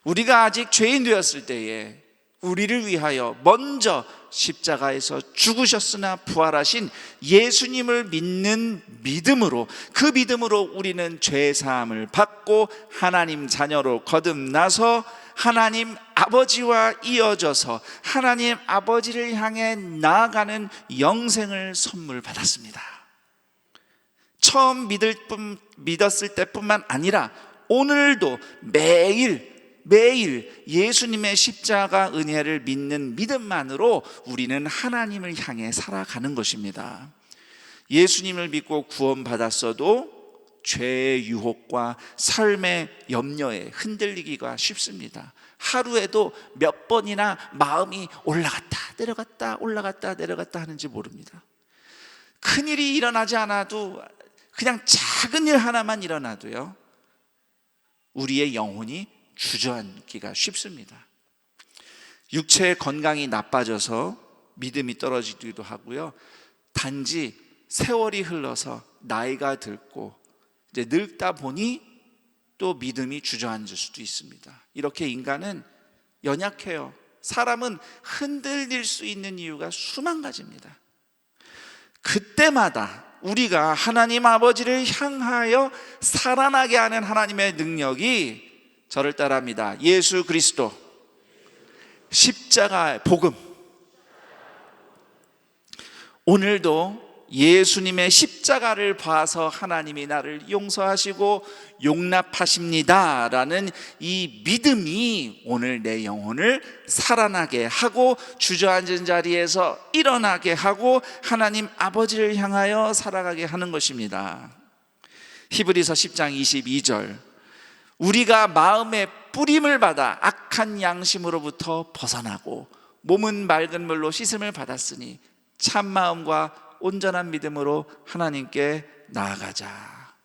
우리가 아직 죄인 되었을 때에 우리를 위하여 먼저 십자가에서 죽으셨으나 부활하신 예수님을 믿는 믿음으로, 그 믿음으로 우리는 죄 사함을 받고 하나님 자녀로 거듭나서 하나님 아버지와 이어져서 하나님 아버지를 향해 나아가는 영생을 선물 받았습니다. 처음 믿었을 때뿐만 아니라 오늘도 매일 매일 예수님의 십자가 은혜를 믿는 믿음만으로 우리는 하나님을 향해 살아가는 것입니다. 예수님을 믿고 구원받았어도 죄의 유혹과 삶의 염려에 흔들리기가 쉽습니다. 하루에도 몇 번이나 마음이 올라갔다 내려갔다 올라갔다 내려갔다 하는지 모릅니다. 큰일이 일어나지 않아도 그냥 작은 일 하나만 일어나도요, 우리의 영혼이 주저앉기가 쉽습니다. 육체의 건강이 나빠져서 믿음이 떨어지기도 하고요, 단지 세월이 흘러서 나이가 들고 이제 늙다 보니 또 믿음이 주저앉을 수도 있습니다. 이렇게 인간은 연약해요. 사람은 흔들릴 수 있는 이유가 수만 가지입니다. 그때마다 우리가 하나님 아버지를 향하여 살아나게 하는 하나님의 능력이 저를 따라합니다. 예수 그리스도 십자가의 복음. 오늘도 예수님의 십자가를 봐서 하나님이 나를 용서하시고 용납하십니다 라는 이 믿음이 오늘 내 영혼을 살아나게 하고 주저앉은 자리에서 일어나게 하고 하나님 아버지를 향하여 살아가게 하는 것입니다. 히브리서 10장 22절, 우리가 마음의 뿌림을 받아 악한 양심으로부터 벗어나고 몸은 맑은 물로 씻음을 받았으니 참 마음과 온전한 믿음으로 하나님께 나아가자.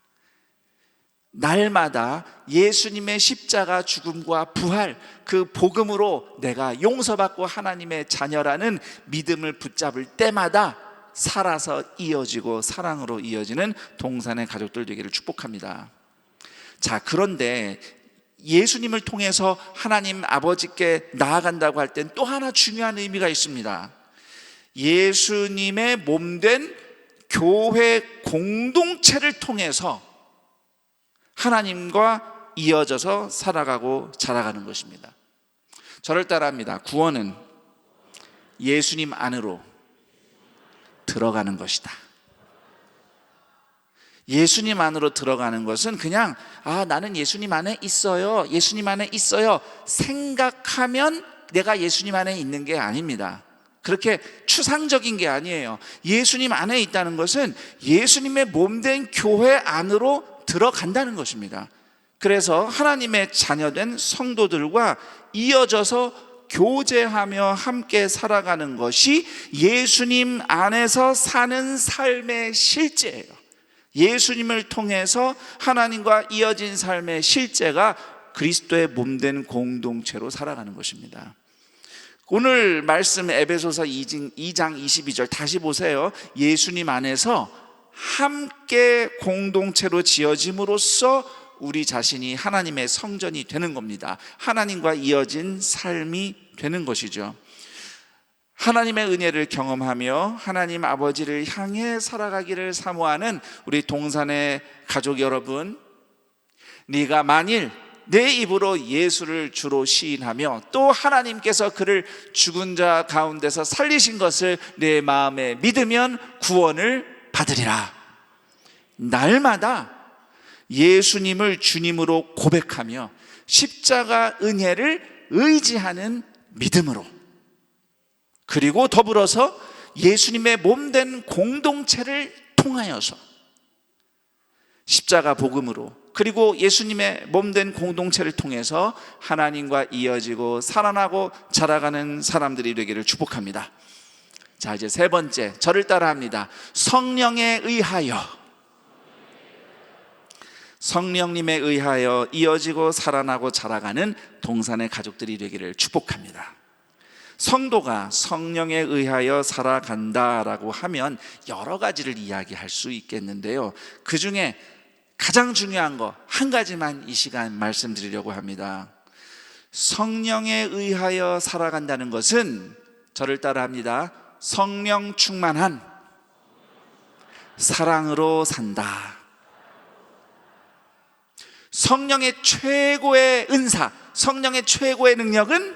날마다 예수님의 십자가 죽음과 부활, 그 복음으로 내가 용서받고 하나님의 자녀라는 믿음을 붙잡을 때마다 살아서 이어지고 사랑으로 이어지는 동산의 가족들 되기를 축복합니다. 자, 그런데 예수님을 통해서 하나님 아버지께 나아간다고 할 땐 또 하나 중요한 의미가 있습니다. 예수님의 몸된 교회 공동체를 통해서 하나님과 이어져서 살아가고 자라가는 것입니다. 저를 따라합니다. 구원은 예수님 안으로 들어가는 것이다. 예수님 안으로 들어가는 것은 그냥 나는 예수님 안에 있어요, 예수님 안에 있어요 생각하면 내가 예수님 안에 있는 게 아닙니다. 그렇게 추상적인 게 아니에요. 예수님 안에 있다는 것은 예수님의 몸된 교회 안으로 들어간다는 것입니다. 그래서 하나님의 자녀된 성도들과 이어져서 교제하며 함께 살아가는 것이 예수님 안에서 사는 삶의 실제예요. 예수님을 통해서 하나님과 이어진 삶의 실제가 그리스도의 몸된 공동체로 살아가는 것입니다. 오늘 말씀 에베소서 2장 22절 다시 보세요. 예수님 안에서 함께 공동체로 지어짐으로써 우리 자신이 하나님의 성전이 되는 겁니다. 하나님과 이어진 삶이 되는 것이죠. 하나님의 은혜를 경험하며 하나님 아버지를 향해 살아가기를 사모하는 우리 동산의 가족 여러분, 네가 만일 내 입으로 예수를 주로 시인하며 또 하나님께서 그를 죽은 자 가운데서 살리신 것을 내 마음에 믿으면 구원을 받으리라. 날마다 예수님을 주님으로 고백하며 십자가 은혜를 의지하는 믿음으로, 그리고 더불어서 예수님의 몸된 공동체를 통하여서 십자가 복음으로, 그리고 예수님의 몸된 공동체를 통해서 하나님과 이어지고 살아나고 자라가는 사람들이 되기를 축복합니다. 자, 이제 세 번째, 저를 따라합니다. 성령에 의하여, 성령님에 의하여 이어지고 살아나고 자라가는 동산의 가족들이 되기를 축복합니다. 성도가 성령에 의하여 살아간다라고 하면 여러 가지를 이야기할 수 있겠는데요, 그 중에 가장 중요한 거 한 가지만 이 시간 말씀드리려고 합니다. 성령에 의하여 살아간다는 것은 저를 따라합니다. 성령 충만한 사랑으로 산다. 성령의 최고의 은사, 성령의 최고의 능력은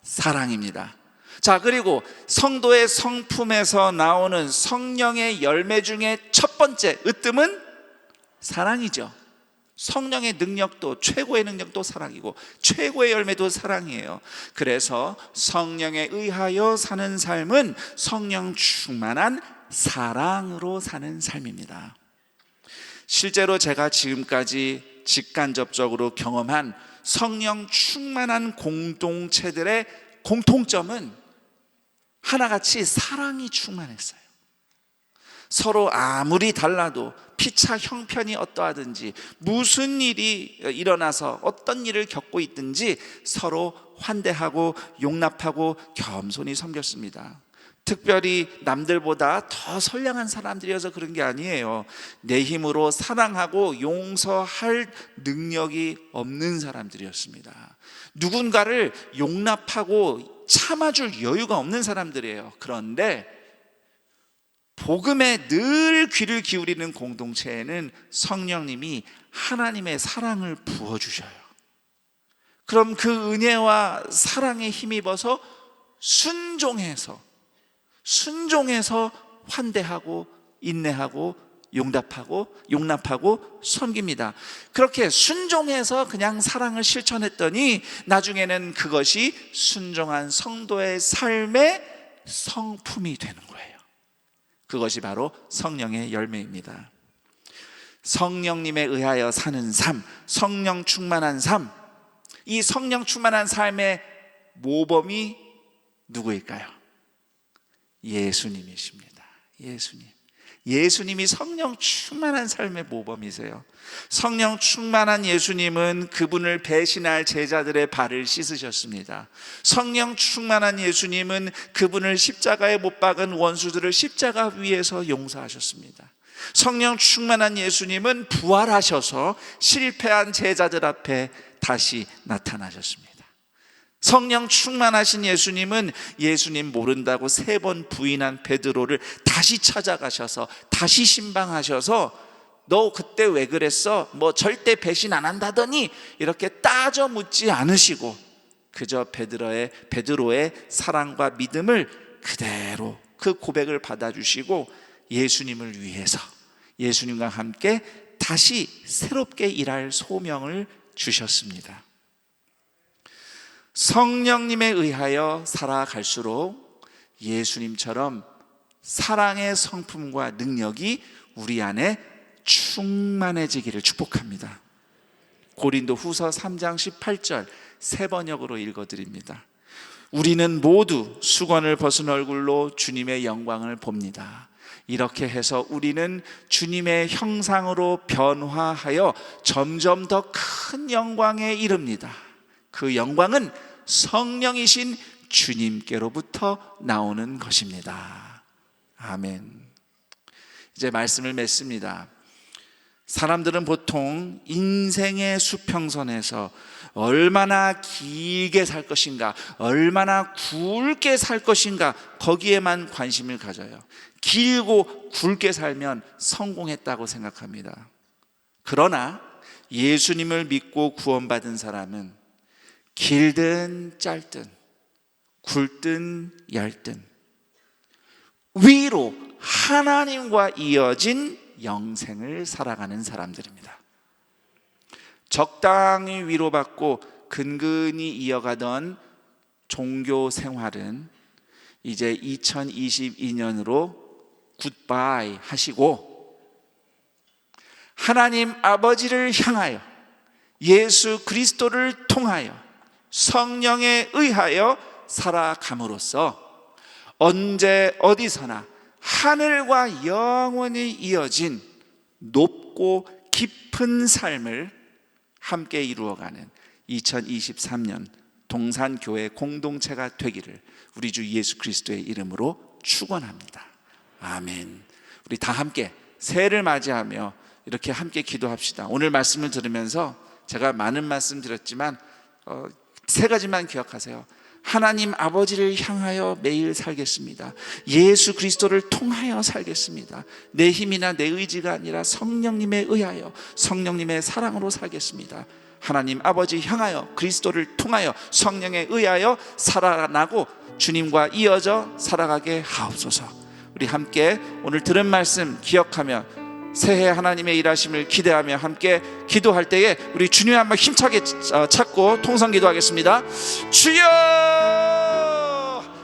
사랑입니다. 자, 그리고 성도의 성품에서 나오는 성령의 열매 중에 첫 번째 으뜸은 사랑이죠. 성령의 능력도, 최고의 능력도 사랑이고 최고의 열매도 사랑이에요. 그래서 성령에 의하여 사는 삶은 성령 충만한 사랑으로 사는 삶입니다. 실제로 제가 지금까지 직간접적으로 경험한 성령 충만한 공동체들의 공통점은 하나같이 사랑이 충만했어요. 서로 아무리 달라도 피차 형편이 어떠하든지 무슨 일이 일어나서 어떤 일을 겪고 있든지 서로 환대하고 용납하고 겸손히 섬겼습니다. 특별히 남들보다 더 선량한 사람들이어서 그런 게 아니에요. 내 힘으로 사랑하고 용서할 능력이 없는 사람들이었습니다. 누군가를 용납하고 참아줄 여유가 없는 사람들이에요. 그런데 복음에 늘 귀를 기울이는 공동체에는 성령님이 하나님의 사랑을 부어주셔요. 그럼 그 은혜와 사랑에 힘입어서 순종해서 환대하고 인내하고 용납하고 섬깁니다. 그렇게 순종해서 그냥 사랑을 실천했더니 나중에는 그것이 순종한 성도의 삶의 성품이 되는 거예요. 그것이 바로 성령의 열매입니다. 성령님에 의하여 사는 삶, 성령 충만한 삶, 이 성령 충만한 삶의 모범이 누구일까요? 예수님이십니다. 예수님이 성령 충만한 삶의 모범이세요. 성령 충만한 예수님은 그분을 배신할 제자들의 발을 씻으셨습니다. 성령 충만한 예수님은 그분을 십자가에 못 박은 원수들을 십자가 위에서 용서하셨습니다. 성령 충만한 예수님은 부활하셔서 실패한 제자들 앞에 다시 나타나셨습니다. 성령 충만하신 예수님은 예수님 모른다고 3번 부인한 베드로를 다시 찾아가셔서 다시 신방하셔서 너 그때 왜 그랬어? 뭐 절대 배신 안 한다더니 이렇게 따져 묻지 않으시고 그저 베드로의 사랑과 믿음을 그대로 그 고백을 받아주시고 예수님을 위해서 예수님과 함께 다시 새롭게 일할 소명을 주셨습니다. 성령님에 의하여 살아갈수록 예수님처럼 사랑의 성품과 능력이 우리 안에 충만해지기를 축복합니다. 고린도 후서 3장 18절 새 번역으로 읽어드립니다. 우리는 모두 수건을 벗은 얼굴로 주님의 영광을 봅니다. 이렇게 해서 우리는 주님의 형상으로 변화하여 점점 더 큰 영광에 이릅니다. 그 영광은 성령이신 주님께로부터 나오는 것입니다. 아멘. 이제 말씀을 맺습니다. 사람들은 보통 인생의 수평선에서 얼마나 길게 살 것인가, 얼마나 굵게 살 것인가, 거기에만 관심을 가져요. 길고 굵게 살면 성공했다고 생각합니다. 그러나 예수님을 믿고 구원받은 사람은 길든 짧든 굵든 얇든 위로 하나님과 이어진 영생을 살아가는 사람들입니다. 적당히 위로받고 근근히 이어가던 종교 생활은 이제 2022년으로 굿바이 하시고 하나님 아버지를 향하여 예수 그리스도를 통하여 성령에 의하여 살아감으로써 언제 어디서나 하늘과 영원히 이어진 높고 깊은 삶을 함께 이루어가는 2023년 동산교회 공동체가 되기를 우리 주 예수 그리스도의 이름으로 축원합니다. 아멘. 우리 다 함께 새해를 맞이하며 이렇게 함께 기도합시다. 오늘 말씀을 들으면서 제가 많은 말씀 드렸지만 3가지만 기억하세요. 하나님 아버지를 향하여 매일 살겠습니다. 예수 그리스도를 통하여 살겠습니다. 내 힘이나 내 의지가 아니라 성령님에 의하여 성령님의 사랑으로 살겠습니다. 하나님 아버지 향하여 그리스도를 통하여 성령에 의하여 살아나고 주님과 이어져 살아가게 하옵소서. 우리 함께 오늘 들은 말씀 기억하며 새해 하나님의 일하심을 기대하며 함께 기도할 때에 우리 주님 한번 힘차게 찾고 통성 기도하겠습니다. 주여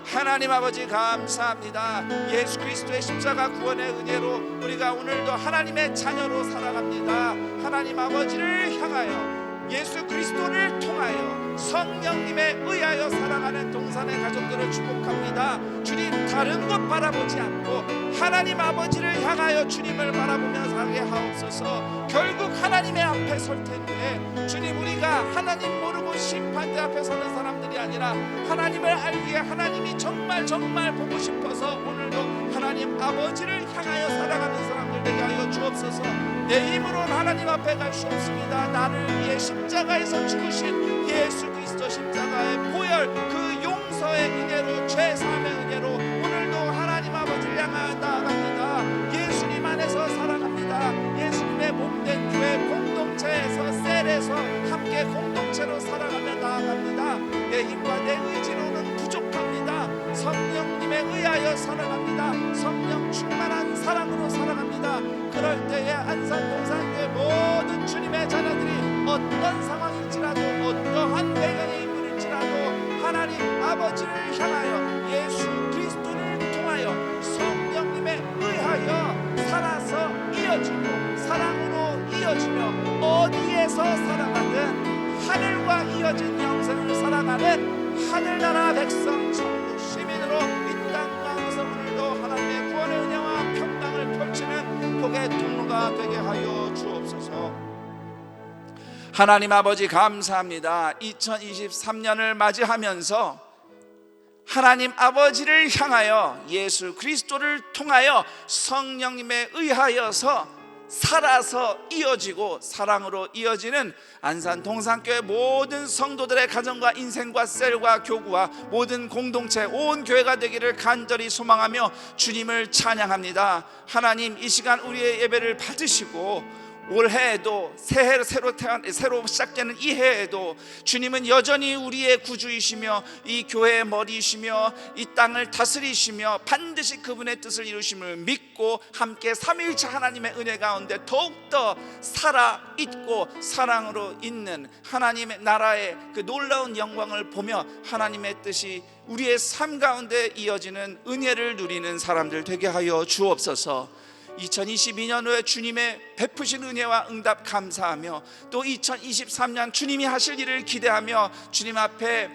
하나님 아버지 감사합니다. 예수 그리스도의 십자가 구원의 은혜로 우리가 오늘도 하나님의 자녀로 살아갑니다. 하나님 아버지를 향하여 예수 그리스도를 통하여 성령님에 의하여 살아가는 동산의 가족들을 축복합니다. 주님 다른 것 바라보지 않고 하나님 아버지를 향하여 주님을 바라보며 살게 하옵소서. 결국 하나님의 앞에 설 텐데 주님 우리가 하나님 모르고 심판대 앞에 서는 사람들이 아니라 하나님을 알기에 하나님이 정말 보고 싶어서 오늘도 하나님 아버지를 향하여 살아가는 사람들 되게 하여 주옵소서. 내 힘으로는 하나님 앞에 갈 수 없습니다. 나를 위해 십자가에서 죽으신 예수 그리스도 십자가의 보혈 그 용서의 은혜로 죄사함의 은혜로 오늘도 하나님 아버지를 향하여 나아갑니다. 예수님 안에서 살아갑니다. 예수님의 몸된 교회 공동체에서 셀에서 함께 공동체로 살아가며 나아갑니다. 내 힘과 내 의지로는 부족합니다. 성령님에 의하여 살아갑니다. 성령 충만한 사랑으로 살아갑니다. 그럴 때에 안산동산교회 모든 주님의 자녀들이 어떤 상황일지라도 어떠한 배경의 인물일지라도 하나님 아버지를 향하여 예수 그리스도를 통하여 성령님에 의하여 살아서 이어지고 사랑으로 이어지며 어디에서 살아가든 하늘과 이어진 영생을 살아가는 하늘나라 백성 천국 시민으로 이 땅 가운데서 오늘도 하나님의 구원의 은혜와 평강을 펼치는 복의 통로가 되게 하여 주옵소서. 하나님 아버지 감사합니다. 2023년을 맞이하면서 하나님 아버지를 향하여 예수 그리스도를 통하여 성령님에 의하여서 살아서 이어지고 사랑으로 이어지는 안산 동산교회 모든 성도들의 가정과 인생과 셀과 교구와 모든 공동체 온 교회가 되기를 간절히 소망하며 주님을 찬양합니다. 하나님 이 시간 우리의 예배를 받으시고 올해에도 새해로 새로 시작되는 이 해에도 주님은 여전히 우리의 구주이시며 이 교회의 머리이시며 이 땅을 다스리시며 반드시 그분의 뜻을 이루심을 믿고 함께 삼위일체 하나님의 은혜 가운데 더욱더 살아있고 사랑으로 있는 하나님의 나라의 그 놀라운 영광을 보며 하나님의 뜻이 우리의 삶 가운데 이어지는 은혜를 누리는 사람들 되게 하여 주옵소서. 2022년 후에 주님의 베푸신 은혜와 응답 감사하며 또 2023년 주님이 하실 일을 기대하며 주님 앞에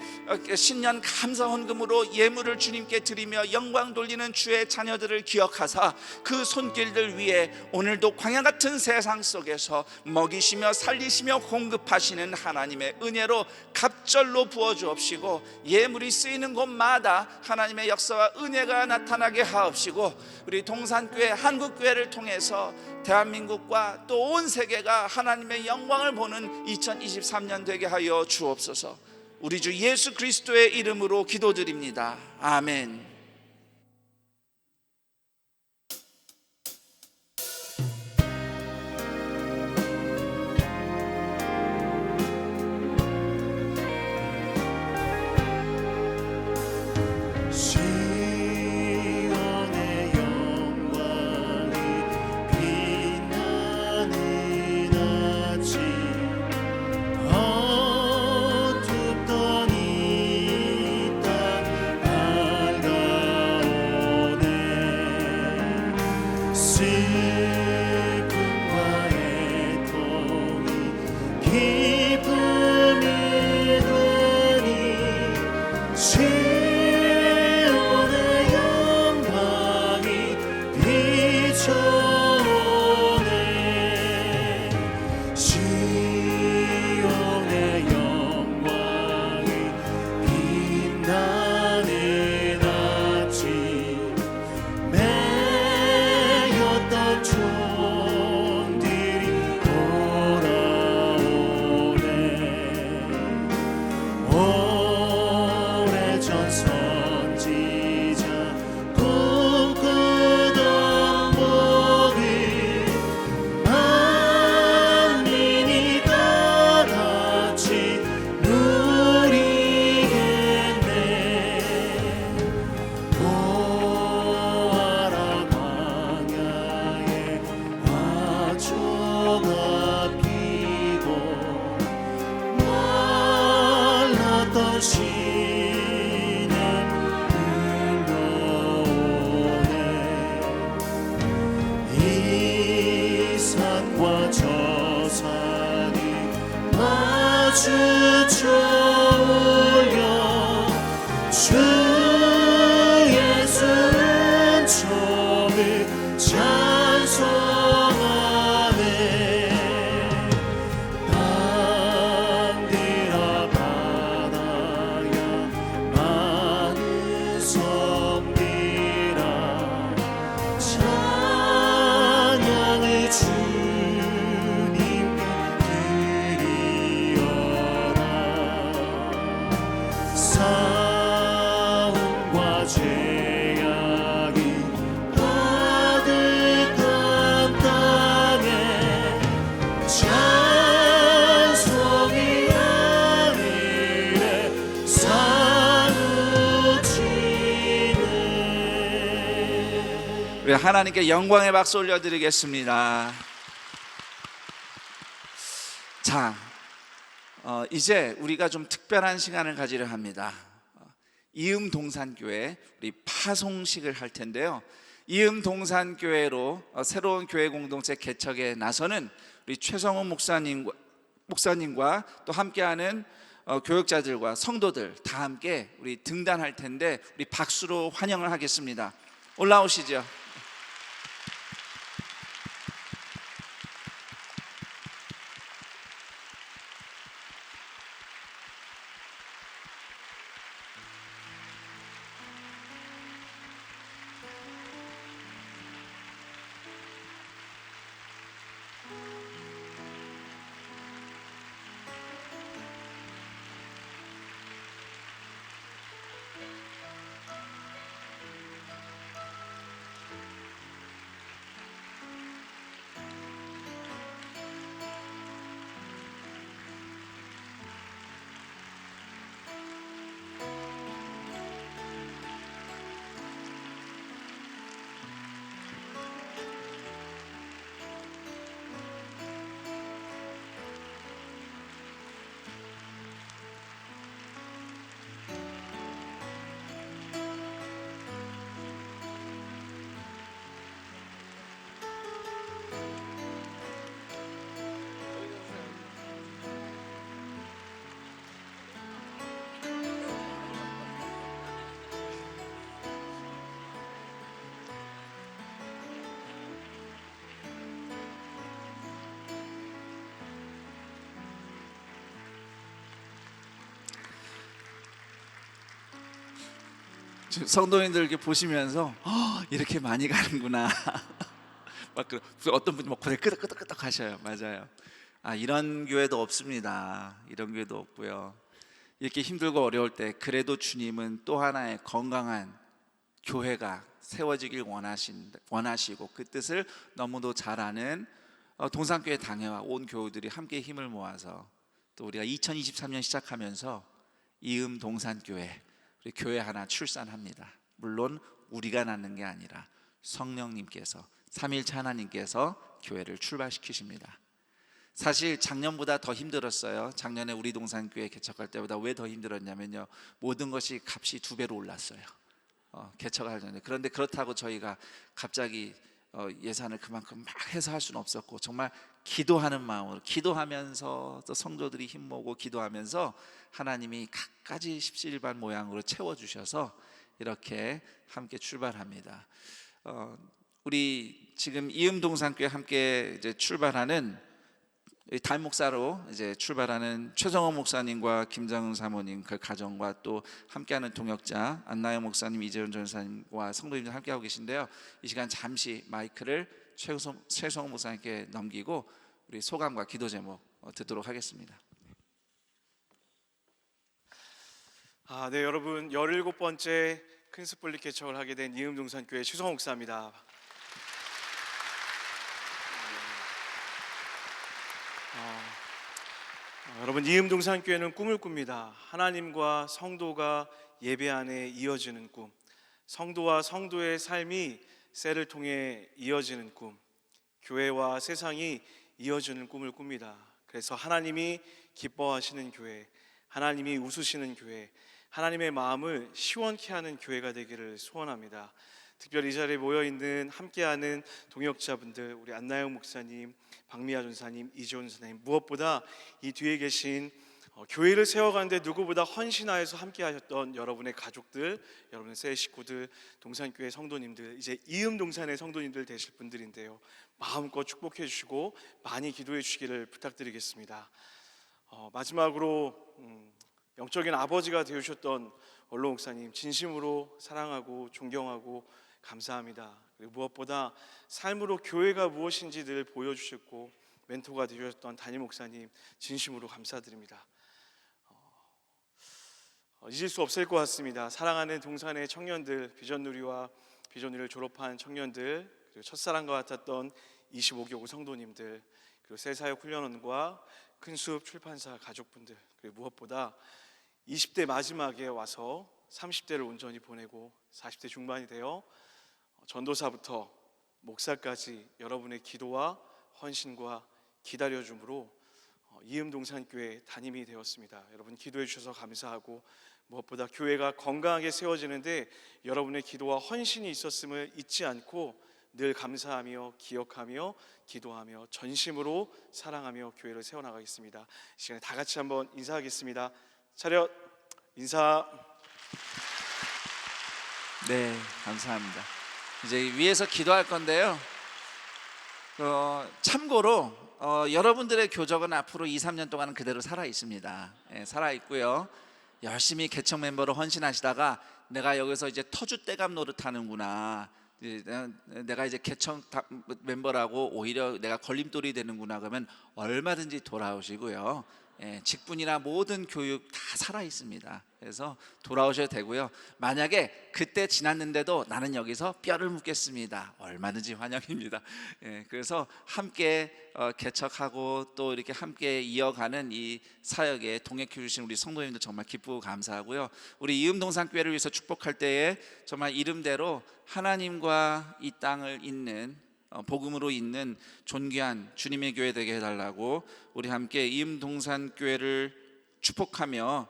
신년 감사 헌금으로 예물을 주님께 드리며 영광 돌리는 주의 자녀들을 기억하사 그 손길들 위에 오늘도 광야 같은 세상 속에서 먹이시며 살리시며 공급하시는 하나님의 은혜로 갑절로 부어주옵시고 예물이 쓰이는 곳마다 하나님의 역사와 은혜가 나타나게 하옵시고 우리 동산교회 한국교회를 통해서 대한민국과 또 온 세계가 하나님의 영광을 보는 2023년 되게 하여 주옵소서. 우리 주 예수 그리스도의 이름으로 기도드립니다. 아멘. 어둡던 이 땅 밝아 주저올려 주 예수는 처음을 찬송하네. 땅들아 바다야 많은 섬들아 찬양을 주님께 드리어라. 싸움과 죄악이 가득한 땅에 찬송이 하늘에 사무치네. 우리 하나님께 영광의 박수 올려드리겠습니다. 자, 이제 우리가 좀 특별한 시간을 가지려 합니다. 이음동산교회 우리 파송식을 할 텐데요. 이음동산교회로 새로운 교회 공동체 개척에 나서는 우리 최성호 목사님과 또 함께하는 교역자들과 성도들 다 함께 우리 등단할 텐데 우리 박수로 환영을 하겠습니다. 올라오시죠. 성도님들 이렇게 보시면서 이렇게 많이 가는구나. 막 어떤 분이 막 고개 끄덕끄덕 하셔요. 맞아요. 이런 교회도 없습니다. 이런 교회도 없고요. 이렇게 힘들고 어려울 때 그래도 주님은 또 하나의 건강한 교회가 세워지길 원하시고 그 뜻을 너무도 잘 아는 동산교회 당회와 온 교우들이 함께 힘을 모아서 또 우리가 2023년 시작하면서 이음 동산교회 우리 교회 하나 출산합니다. 물론 우리가 낳는 게 아니라 성령님께서 삼일체 하나님께서 교회를 출발시키십니다. 사실 작년보다 더 힘들었어요. 작년에 우리 동산교회 개척할 때보다 왜 더 힘들었냐면요, 모든 것이 값이 2배로 올랐어요. 개척할 전에. 그런데 그렇다고 저희가 갑자기 예산을 그만큼 막 해서 할 수는 없었고, 정말 기도하는 마음으로 기도하면서 또 성도들이 힘모으고 기도하면서 하나님이 갖가지 십시일반 모양으로 채워주셔서 이렇게 함께 출발합니다. 우리 지금 이음동산교회 함께 이제 출발하는 달목사로 이제 출발하는 최성호 목사님과 김장훈 사모님 그 가정과 또 함께하는 동역자 안나영 목사님, 이재훈 전사님과 성도님들 함께하고 계신데요. 이 시간 잠시 마이크를 최성호 목사님께 넘기고 우리 소감과 기도 제목 듣도록 하겠습니다. 네, 여러분 17번째 큰 숯불리 개척을 하게 된 이음동산교회 최성호 목사입니다. 여러분, 이음동산교회는 꿈을 꿉니다. 하나님과 성도가 예배 안에 이어지는 꿈, 성도와 성도의 삶이 셀을 통해 이어지는 꿈, 교회와 세상이 이어지는 꿈을 꿉니다. 그래서 하나님이 기뻐하시는 교회, 하나님이 웃으시는 교회, 하나님의 마음을 시원케 하는 교회가 되기를 소원합니다. 특별히 이 자리에 모여있는 함께하는 동역자분들, 우리 안나영 목사님, 박미아 전사님, 이재훈 전사님, 무엇보다 이 뒤에 계신 교회를 세워가는데 누구보다 헌신하여서 함께하셨던 여러분의 가족들, 여러분의 새 식구들, 동산교회 성도님들, 이제 이음동산의 성도님들 되실 분들인데요, 마음껏 축복해 주시고 많이 기도해 주시기를 부탁드리겠습니다. 마지막으로 영적인 아버지가 되어주셨던 원로 목사님 진심으로 사랑하고 존경하고 감사합니다. 그리고 무엇보다 삶으로 교회가 무엇인지 늘 보여주셨고 멘토가 되셨던 담임 목사님 진심으로 감사드립니다. 잊을 수 없을 것 같습니다. 사랑하는 동산의 청년들, 비전누리와 비전누리를 졸업한 청년들, 그리고 첫사랑과 같았던 25교구 성도님들, 그리고 새사역 훈련원과 큰숲 출판사 가족분들, 그리고 무엇보다 20대 마지막에 와서 30대를 온전히 보내고 40대 중반이 되어 전도사부터 목사까지 여러분의 기도와 헌신과 기다려줌으로 이음동산교회 담임이 되었습니다. 여러분 기도해 주셔서 감사하고 무엇보다 교회가 건강하게 세워지는데 여러분의 기도와 헌신이 있었음을 잊지 않고 늘 감사하며 기억하며 기도하며 전심으로 사랑하며 교회를 세워나가겠습니다. 이 시간에 다 같이 한번 인사하겠습니다. 차렷 인사. 네, 감사합니다. 이제 위에서 기도할 건데요. 참고로 여러분들의 교적은 앞으로 2, 3년 동안은 그대로 살아 있습니다. 살아 있고요. 열심히 개척 멤버로 헌신하시다가 내가 여기서 이제 터줏대감 노릇하는구나, 내가 이제 개척 멤버라고 오히려 내가 걸림돌이 되는구나 그러면 얼마든지 돌아오시고요. 직분이나 모든 교육 다 살아 있습니다. 그래서 돌아오셔도 되고요. 만약에 그때 지났는데도 나는 여기서 뼈를 묻겠습니다, 얼마든지 환영입니다. 그래서 함께 개척하고 또 이렇게 함께 이어가는 이 사역에 동행해 주신 우리 성도님들 정말 기쁘고 감사하고요. 우리 이음동산교회를 위해서 축복할 때에 정말 이름대로 하나님과 이 땅을 잇는 복음으로 있는 존귀한 주님의 교회 되게 해달라고 우리 함께 이음동산교회를 축복하며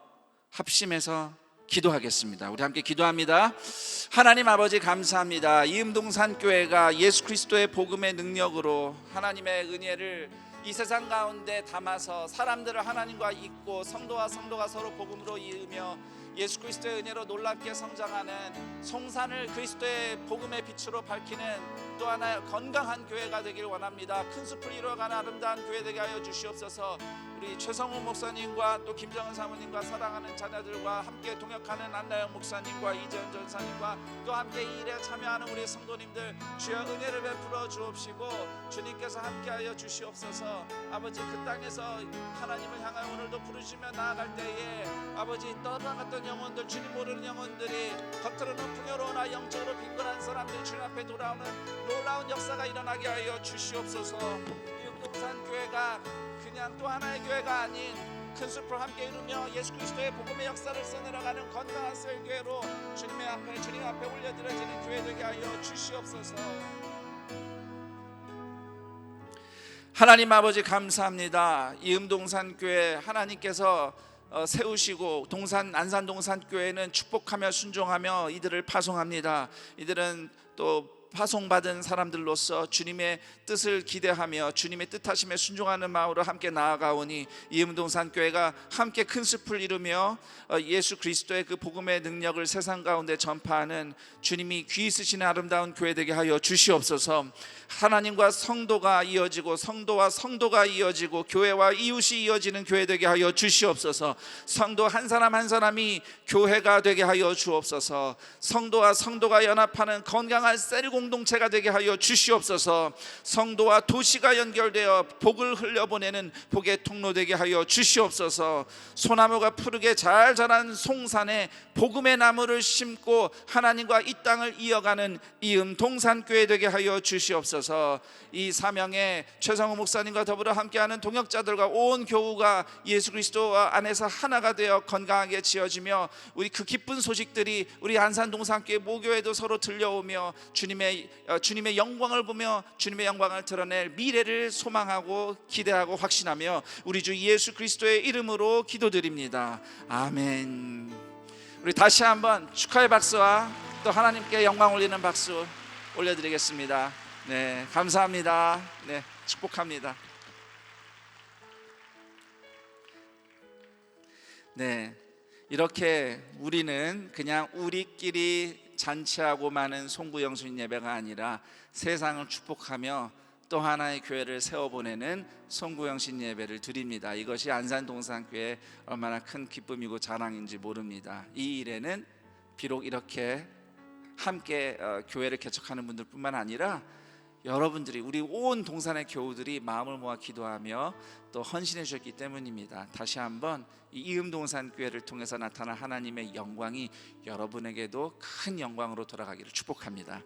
합심해서 기도하겠습니다. 우리 함께 기도합니다. 하나님 아버지 감사합니다. 이음동산교회가 예수 그리스도의 복음의 능력으로 하나님의 은혜를 이 세상 가운데 담아서 사람들을 하나님과 잇고 성도가 서로 복음으로 이으며 예수 그리스도의 은혜로 놀랍게 성장하는 송산을 그리스도의 복음의 빛으로 밝히는 또 하나의 건강한 교회가 되길 원합니다. 큰 숲을 이루어가는 아름다운 교회 되게 하여 주시옵소서. 우리 최성우 목사님과 또 김정은 사모님과 사랑하는 자녀들과 함께 동역하는 안나영 목사님과 이재현 전사님과 또 함께 이 일에 참여하는 우리 성도님들 주여 은혜를 베풀어 주옵시고 주님께서 함께하여 주시옵소서. 아버지 그 땅에서 하나님을 향하여 오늘도 부르시며 나아갈 때에 아버지 떠나갔던 영혼들, 주님 모르는 영혼들이 겉으로는 풍요로우나 영적으로 빈곤한 사람들이 주님 앞에 돌아오는 놀라운 역사가 일어나게 하여 주시옵소서. 이음동산 교회가 그냥 또 하나의 교회가 아닌 큰 숲을 함께 이루며 예수 그리스도의 복음의 역사를 써내려가는 건강한 셀교회로 주님 앞에 올려드려지는 교회 되게 하여 주시옵소서. 하나님 아버지 감사합니다. 이음동산교회 하나님께서 세우시고 안산동산교회는 축복하며 순종하며 이들을 파송합니다. 이들은 또 파송받은 사람들로서 주님의 뜻을 기대하며 주님의 뜻하심에 순종하는 마음으로 함께 나아가오니 이음동산교회가 함께 큰 숲을 이루며 예수 그리스도의 그 복음의 능력을 세상 가운데 전파하는 주님이 귀 쓰시는 아름다운 교회 되게 하여 주시옵소서. 하나님과 성도가 이어지고 성도와 성도가 이어지고 교회와 이웃이 이어지는 교회 되게 하여 주시옵소서. 성도 한 사람 한 사람이 교회가 되게 하여 주옵소서. 성도와 성도가 연합하는 건강한 셀 공동체가 되게 하여 주시옵소서. 성도와 도시가 연결되어 복을 흘려보내는 복의 통로 되게 하여 주시옵소서. 소나무가 푸르게 잘 자란 송산에 복음의 나무를 심고 하나님과 이 땅을 이어가는 이음동산교회 되게 하여 주시옵소서. 이 사명에 최성우 목사님과 더불어 함께하는 동역자들과 온 교우가 예수 그리스도 안에서 하나가 되어 건강하게 지어지며 우리 그 기쁜 소식들이 우리 안산동산교회 모교에도 서로 들려오며 주님의 영광을 보며 주님의 영광을 드러낼 미래를 소망하고 기대하고 확신하며 우리 주 예수 그리스도의 이름으로 기도드립니다. 아멘. 우리 다시 한번 축하의 박수와 또 하나님께 영광 올리는 박수 올려드리겠습니다. 네, 감사합니다. 네, 축복합니다. 네, 이렇게 우리는 그냥 우리끼리 잔치하고 많은 송구영신 예배가 아니라 세상을 축복하며 또 하나의 교회를 세워보내는 송구영신 예배를 드립니다. 이것이 안산동산교회의 얼마나 큰 기쁨이고 자랑인지 모릅니다. 이 일에는 비록 이렇게 함께 교회를 개척하는 분들뿐만 아니라 여러분들이, 우리 온 동산의 교우들이 마음을 모아 기도하며 또 헌신해 주셨기 때문입니다. 다시 한번 이 이음동산교회를 통해서 나타난 하나님의 영광이 여러분에게도 큰 영광으로 돌아가기를 축복합니다.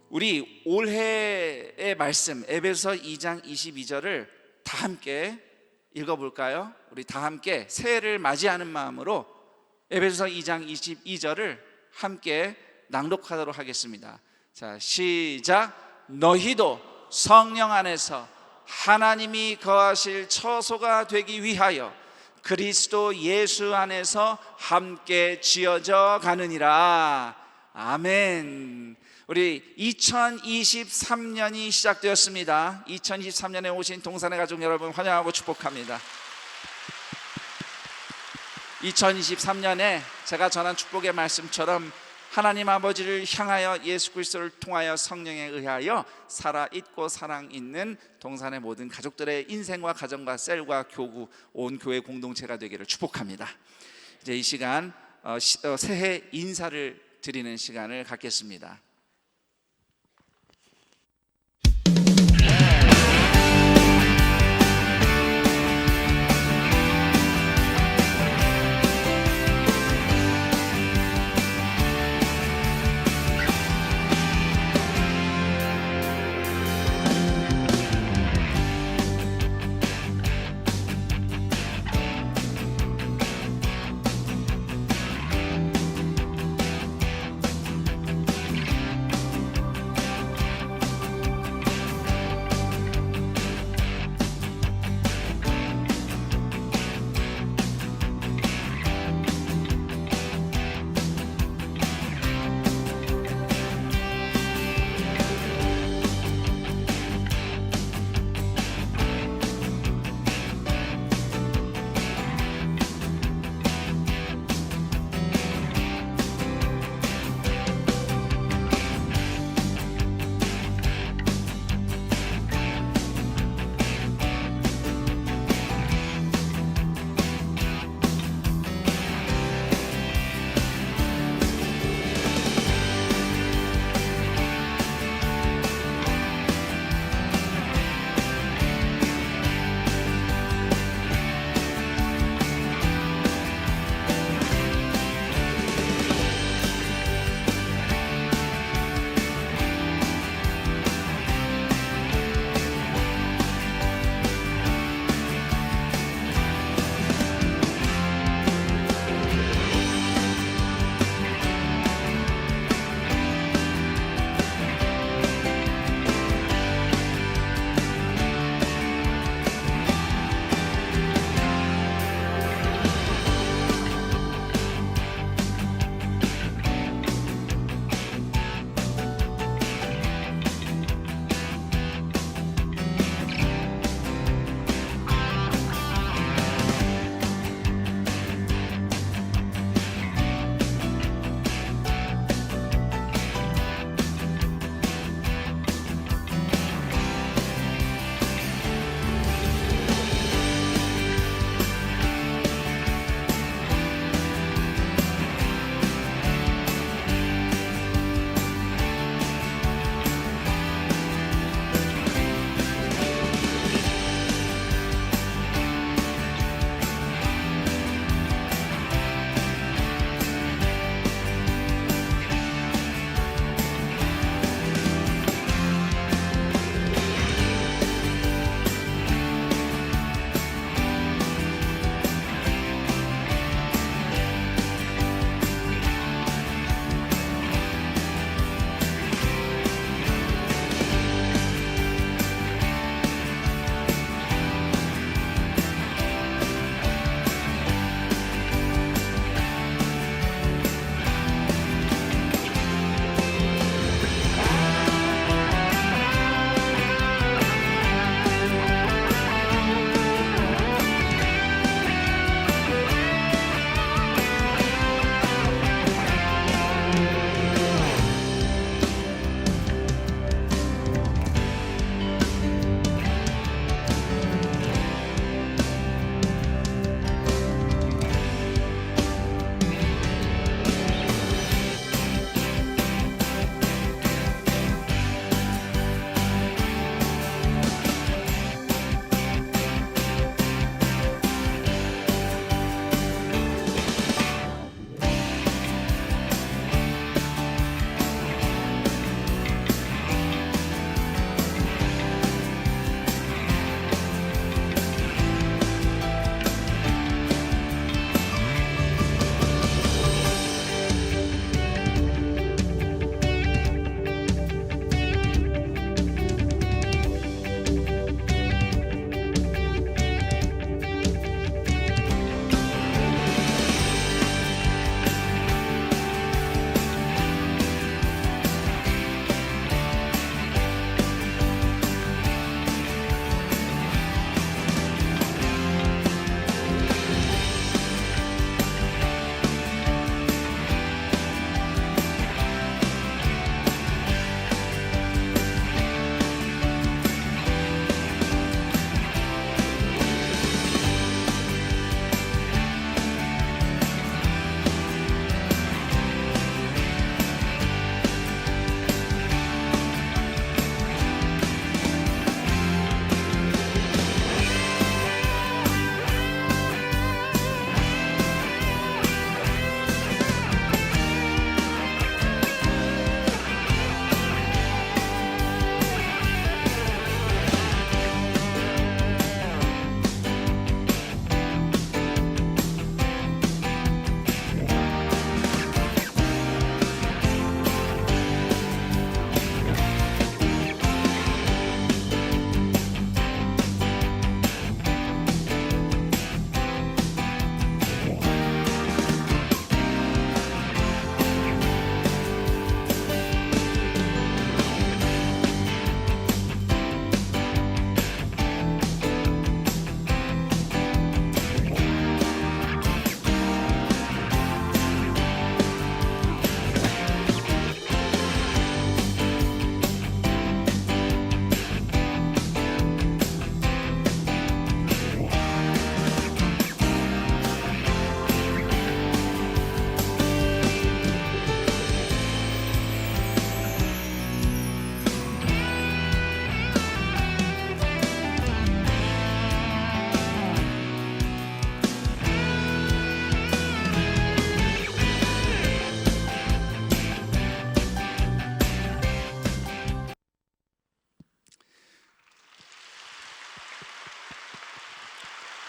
우리 올해의 말씀 에베소서 2장 22절을 다 함께 읽어볼까요? 우리 다 함께 새해를 맞이하는 마음으로 에베소서 2장 22절을 함께 낭독하도록 하겠습니다. 자, 시작. 너희도 성령 안에서 하나님이 거하실 처소가 되기 위하여 그리스도 예수 안에서 함께 지어져 가느니라. 아멘. 우리 2023년이 시작되었습니다. 2023년에 오신 동산의 가족 여러분 환영하고 축복합니다. 2023년에 제가 전한 축복의 말씀처럼 하나님 아버지를 향하여 예수 그리스도를 통하여 성령에 의하여 살아있고 사랑 있는 동산의 모든 가족들의 인생과 가정과 셀과 교구, 온 교회 공동체가 되기를 축복합니다. 이제 이 시간 새해 인사를 드리는 시간을 갖겠습니다.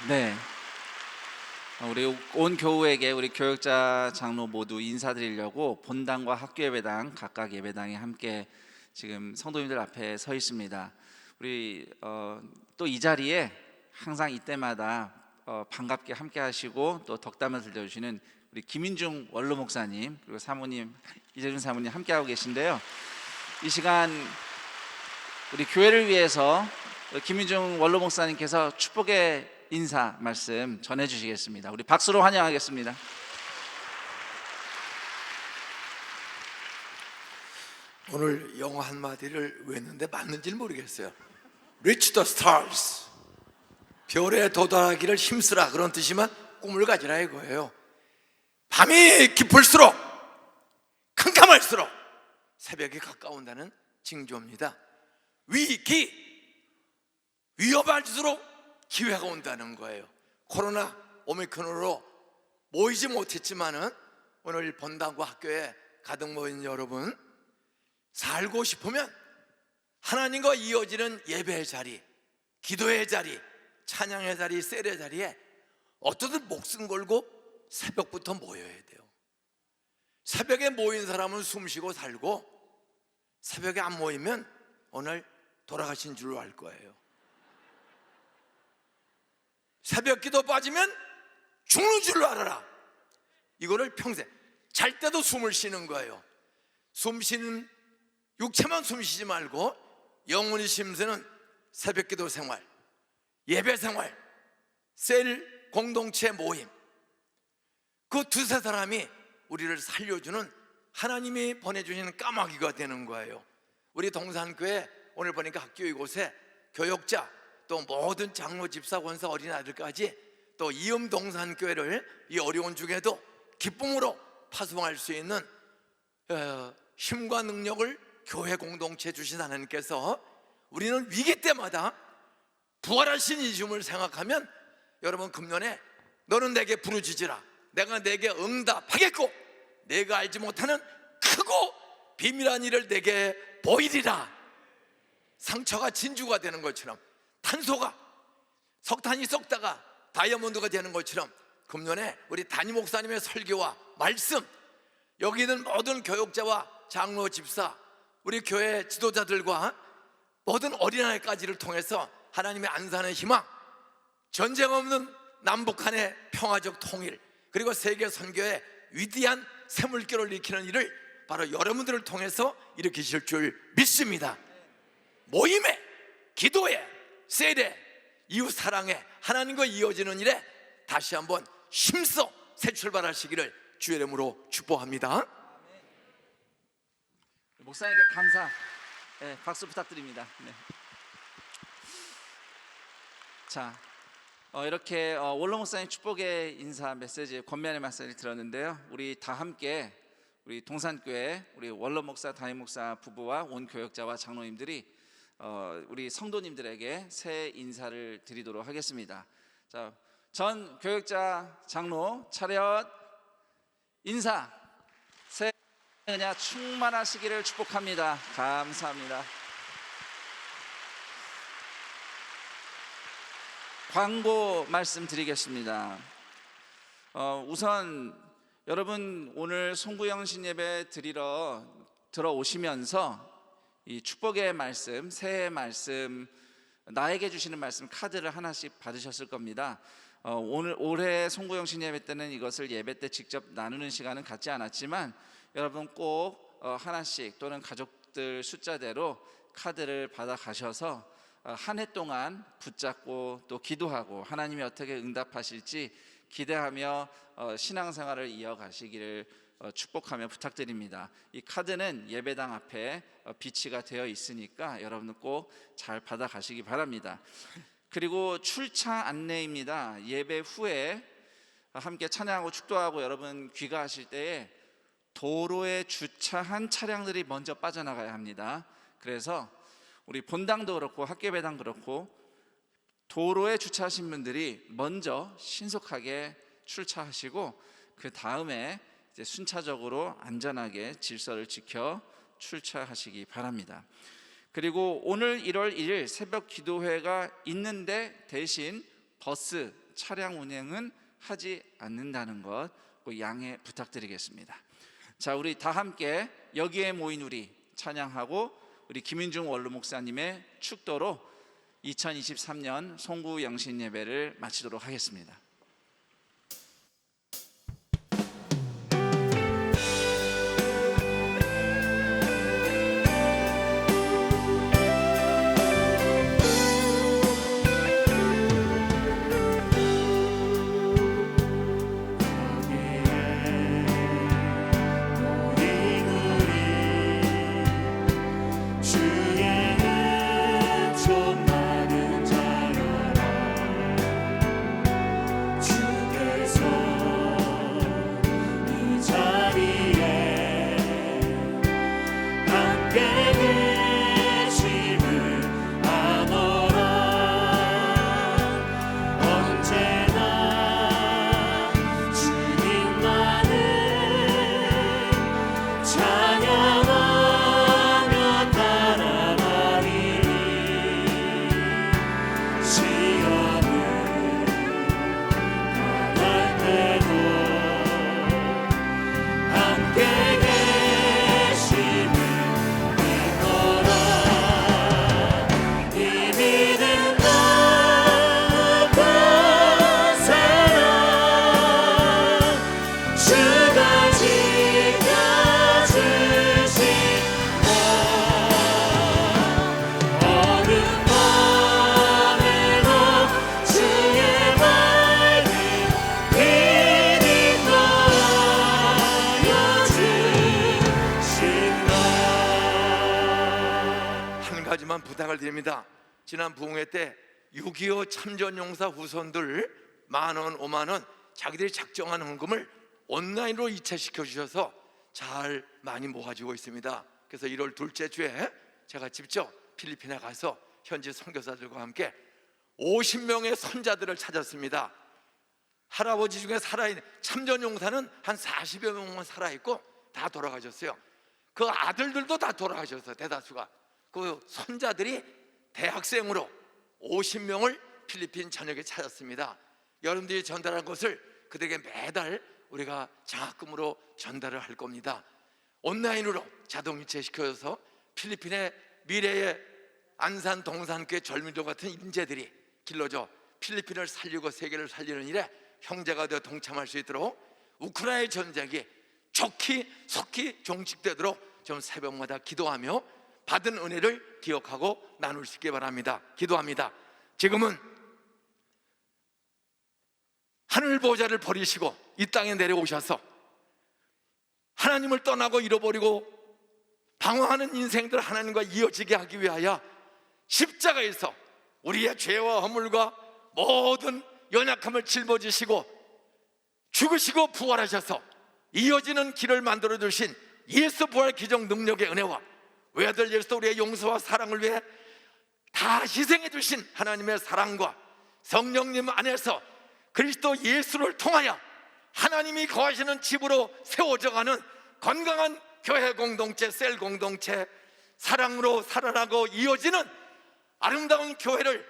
네. 우리 온 교우에게 우리 교역자 장로 모두 인사드리려고 본당과 학교 예배당 각각 예배당에 함께 지금 성도님들 앞에 서 있습니다. 우리 또 이 자리에 항상 이때마다 반갑게 함께 하시고 또 덕담을 들려주시는 우리 김인중 원로 목사님 그리고 사모님 이재준 사모님 함께 하고 계신데요. 이 시간 우리 교회를 위해서 김인중 원로 목사님께서 축복의 인사 말씀 전해 주시겠습니다. 우리 박수로 환영하겠습니다. 오늘 영어 한마디를 외웠는데 맞는지는 모르겠어요. Reach the stars. 별에 도달하기를 힘쓰라 그런 뜻이면 꿈을 가지라 이거예요. 밤이 깊을수록 캄캄할수록 새벽이 가까운다는 징조입니다. 위협할수록 기회가 온다는 거예요. 코로나 오미크론으로 모이지 못했지만은 오늘 본당과 학교에 가득 모인 여러분, 살고 싶으면 하나님과 이어지는 예배의 자리, 기도의 자리, 찬양의 자리, 셀의 자리에 어떻든 목숨 걸고 새벽부터 모여야 돼요. 새벽에 모인 사람은 숨쉬고 살고, 새벽에 안 모이면 오늘 돌아가신 줄로 알 거예요. 새벽 기도 빠지면 죽는 줄로 알아라. 이거를 평생 잘 때도 숨을 쉬는 거예요. 숨 쉬는 육체만 숨 쉬지 말고 영혼이 심쓰는 새벽 기도 생활, 예배 생활, 셀 공동체 모임, 그 두세 사람이 우리를 살려주는 하나님이 보내주시는 까마귀가 되는 거예요. 우리 동산교회 오늘 보니까 학교 이곳에 교역자 또 모든 장로, 집사, 권사, 어린아이들까지 또 이음 동산교회를 이 어려운 중에도 기쁨으로 파송할 수 있는 힘과 능력을 교회 공동체 주신 하나님께서 우리는 위기 때마다 부활하신 이 주님을 생각하면 여러분 금년에 너는 내게 부르짖으라 내가 내게 응답하겠고 내가 알지 못하는 크고 비밀한 일을 내게 보이리라. 상처가 진주가 되는 것처럼 탄소가 석탄이 썩다가 다이아몬드가 되는 것처럼 금년에 우리 담임 목사님의 설교와 말씀, 여기 있는 모든 교역자와 장로, 집사, 우리 교회 지도자들과 모든 어린아이까지를 통해서 하나님의 안산의 희망, 전쟁 없는 남북한의 평화적 통일, 그리고 세계 선교의 위대한 새물결을 일으키는 일을 바로 여러분들을 통해서 일으키실 줄 믿습니다. 모임에, 기도에, 셀에, 이웃 사랑에, 하나님과 이어지는 일에 다시 한번 힘써 새 출발하시기를 주의 이름으로 축복합니다. 목사님께 감사, 네, 박수 부탁드립니다. 네. 자, 이렇게 원로 목사님 축복의 인사 메시지, 권면의 말씀을 들었는데요. 우리 다 함께 우리 동산교회 우리 원로 목사, 담임 목사 부부와 온 교역자와 장로님들이 우리 성도님들에게 새 인사를 드리도록 하겠습니다. 자, 전 교역자 장로 차렷 인사. 새 은혜 충만하시기를 축복합니다. 감사합니다. 광고 말씀드리겠습니다. 우선 여러분 오늘 송구영신 예배 들어오시면서 이 축복의 말씀, 새해 말씀, 나에게 주시는 말씀 카드를 하나씩 받으셨을 겁니다. 올해 송구영신 예배 때는 이것을 예배 때 직접 나누는 시간은 갖지 않았지만 여러분 꼭 하나씩 또는 가족들 숫자대로 카드를 받아 가셔서 한 해 동안 붙잡고 또 기도하고 하나님이 어떻게 응답하실지 기대하며 신앙생활을 이어가시기를 축복하며 부탁드립니다. 이 카드는 예배당 앞에 비치가 되어 있으니까 여러분 꼭 잘 받아 가시기 바랍니다. 그리고 출차 안내입니다. 예배 후에 함께 찬양하고 축도하고 여러분 귀가하실 때에 도로에 주차한 차량들이 먼저 빠져나가야 합니다. 그래서 우리 본당도 그렇고 학교배당 그렇고 도로에 주차하신 분들이 먼저 신속하게 출차하시고 그 다음에 이제 순차적으로 안전하게 질서를 지켜 출차하시기 바랍니다. 그리고 오늘 1월 1일 새벽 기도회가 있는데 대신 버스 차량 운행은 하지 않는다는 것 꼭 양해 부탁드리겠습니다. 자, 우리 다 함께 여기에 모인 우리 찬양하고 우리 김인중 원로 목사님의 축도로 2023년 송구 영신 예배를 마치도록 하겠습니다. 부탁을 드립니다. 지난 부흥회 때 6.25 참전용사 후손들 10,000원, 50,000원 자기들이 작정한 헌금을 온라인으로 이체시켜 주셔서 잘 많이 모아지고 있습니다. 그래서 1월 둘째 주에 제가 직접 필리핀에 가서 현지 선교사들과 함께 50명의 선자들을 찾았습니다. 할아버지 중에 살아있는 참전용사는 한 40여 명만 살아있고 다 돌아가셨어요. 그 아들들도 다 돌아가셨어요. 대다수가. 그 손자들이 대학생으로 50명을 필리핀 전역에 찾았습니다. 여러분들이 전달한 것을 그들에게 매달 우리가 장학금으로 전달을 할 겁니다. 온라인으로 자동이체시켜서 필리핀의 미래의 안산 동산교회 젊은이들 같은 인재들이 길러져 필리핀을 살리고 세계를 살리는 일에 형제가 되어 동참할 수 있도록 우크라이나 전쟁이 좋게 속히 종식되도록 좀 새벽마다 기도하며 받은 은혜를 기억하고 나눌 수 있게 바랍니다. 기도합니다. 지금은 하늘 보좌를 버리시고 이 땅에 내려오셔서 하나님을 떠나고 잃어버리고 방황하는 인생들 하나님과 이어지게 하기 위하여 십자가에서 우리의 죄와 허물과 모든 연약함을 짊어지시고 죽으시고 부활하셔서 이어지는 길을 만들어 주신 예수 부활 기적 능력의 은혜와 외아들 예수 우리의 용서와 사랑을 위해 다 희생해 주신 하나님의 사랑과 성령님 안에서 그리스도 예수를 통하여 하나님이 거하시는 집으로 세워져가는 건강한 교회 공동체, 셀 공동체, 사랑으로 살아나고 이어지는 아름다운 교회를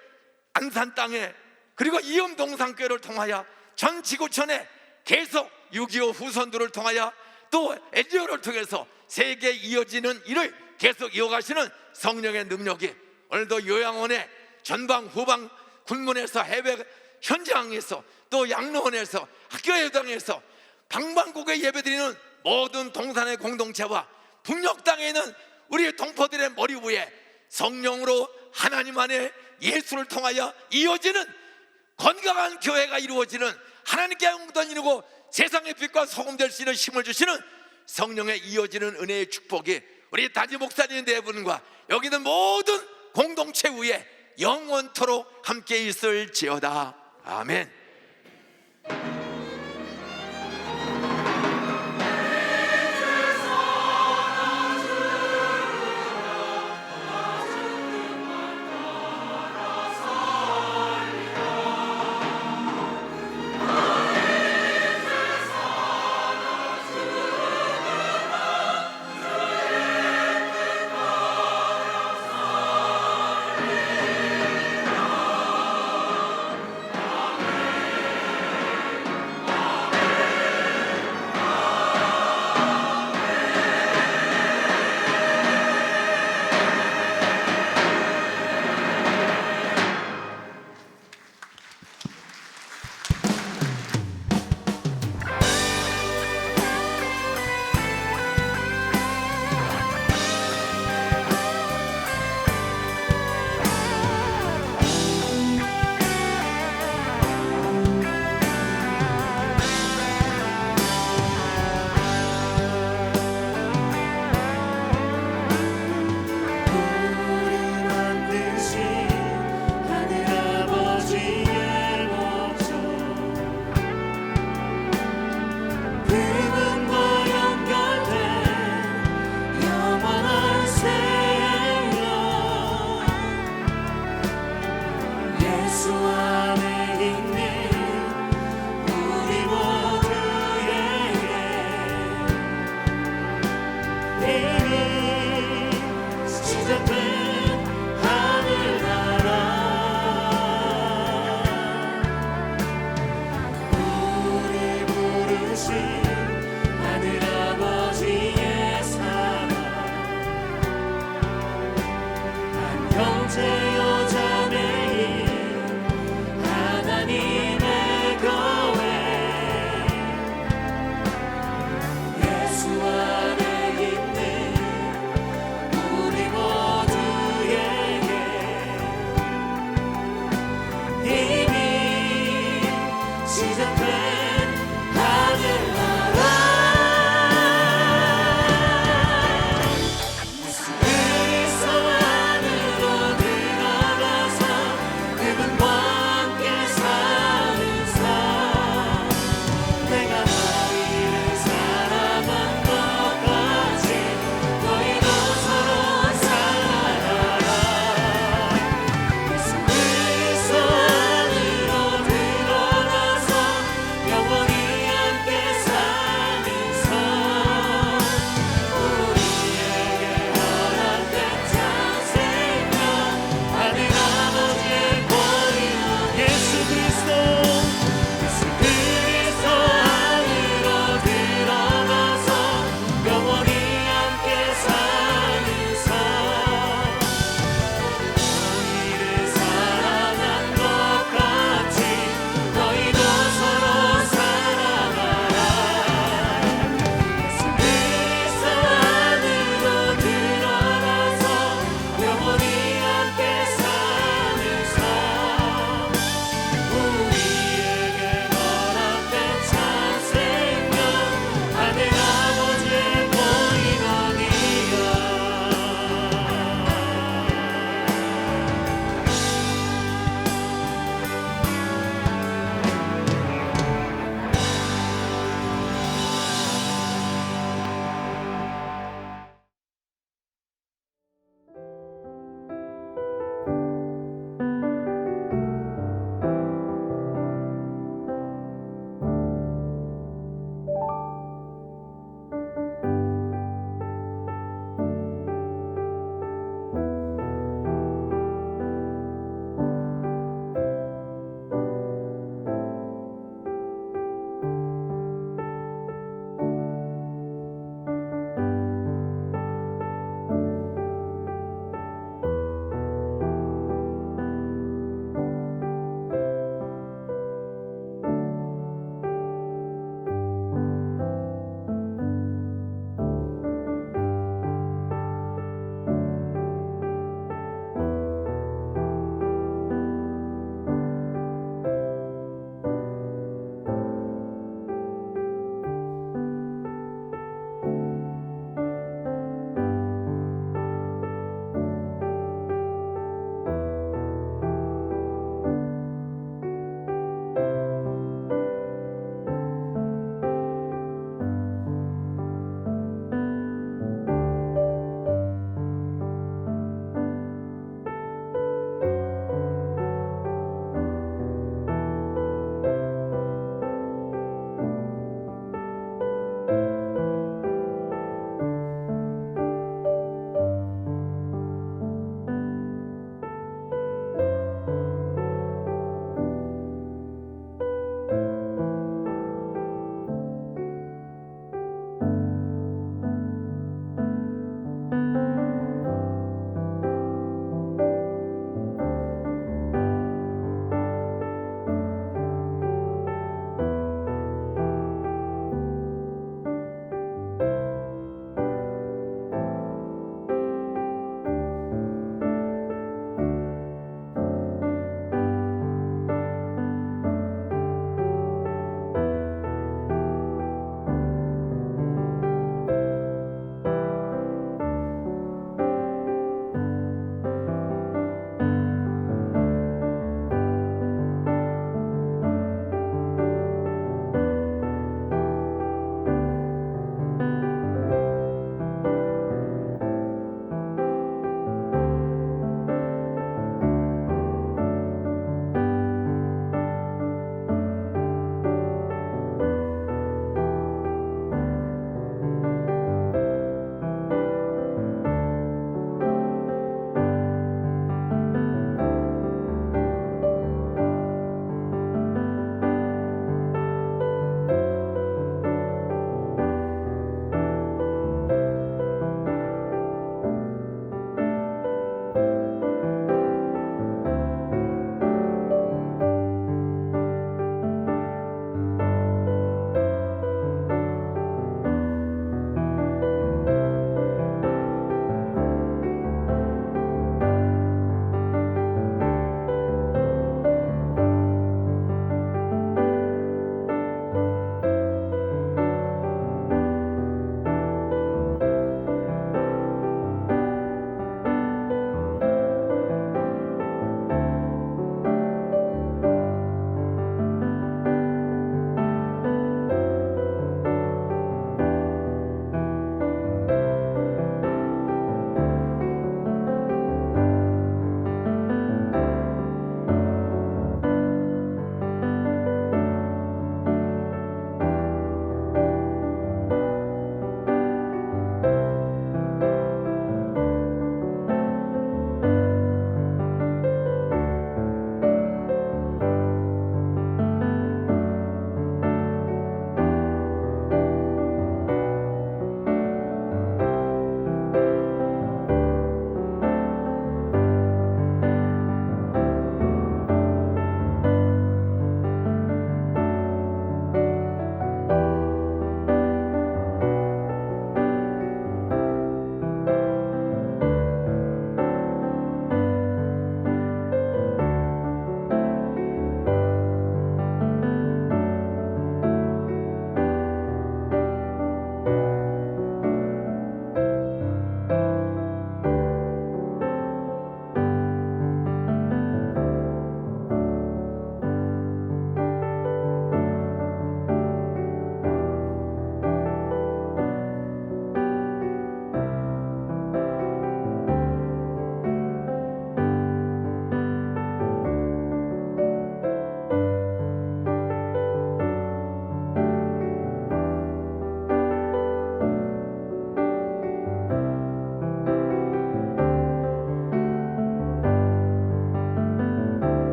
안산 땅에 그리고 이음동산교회를 통하여 전 지구촌에 계속 6.25 후손들을 통하여 또 에지오를 통해서 세계에 이어지는 일을 계속 이어가시는 성령의 능력이 오늘도 요양원에 전방 후방 군문에서 해외 현장에서 또 양로원에서 학교예배당에서 방방곡에 예배드리는 모든 동산의 공동체와 북녘 땅에 있는 우리 동포들의 머리 위에 성령으로 하나님 안에 예수를 통하여 이어지는 건강한 교회가 이루어지는 하나님께 영광 이루고 세상의 빛과 소금 될 수 있는 힘을 주시는 성령의 이어지는 은혜의 축복이 우리 단지 목사님 네 분과 여기 있는 모든 공동체 위에 영원토록 함께 있을지어다. 아멘.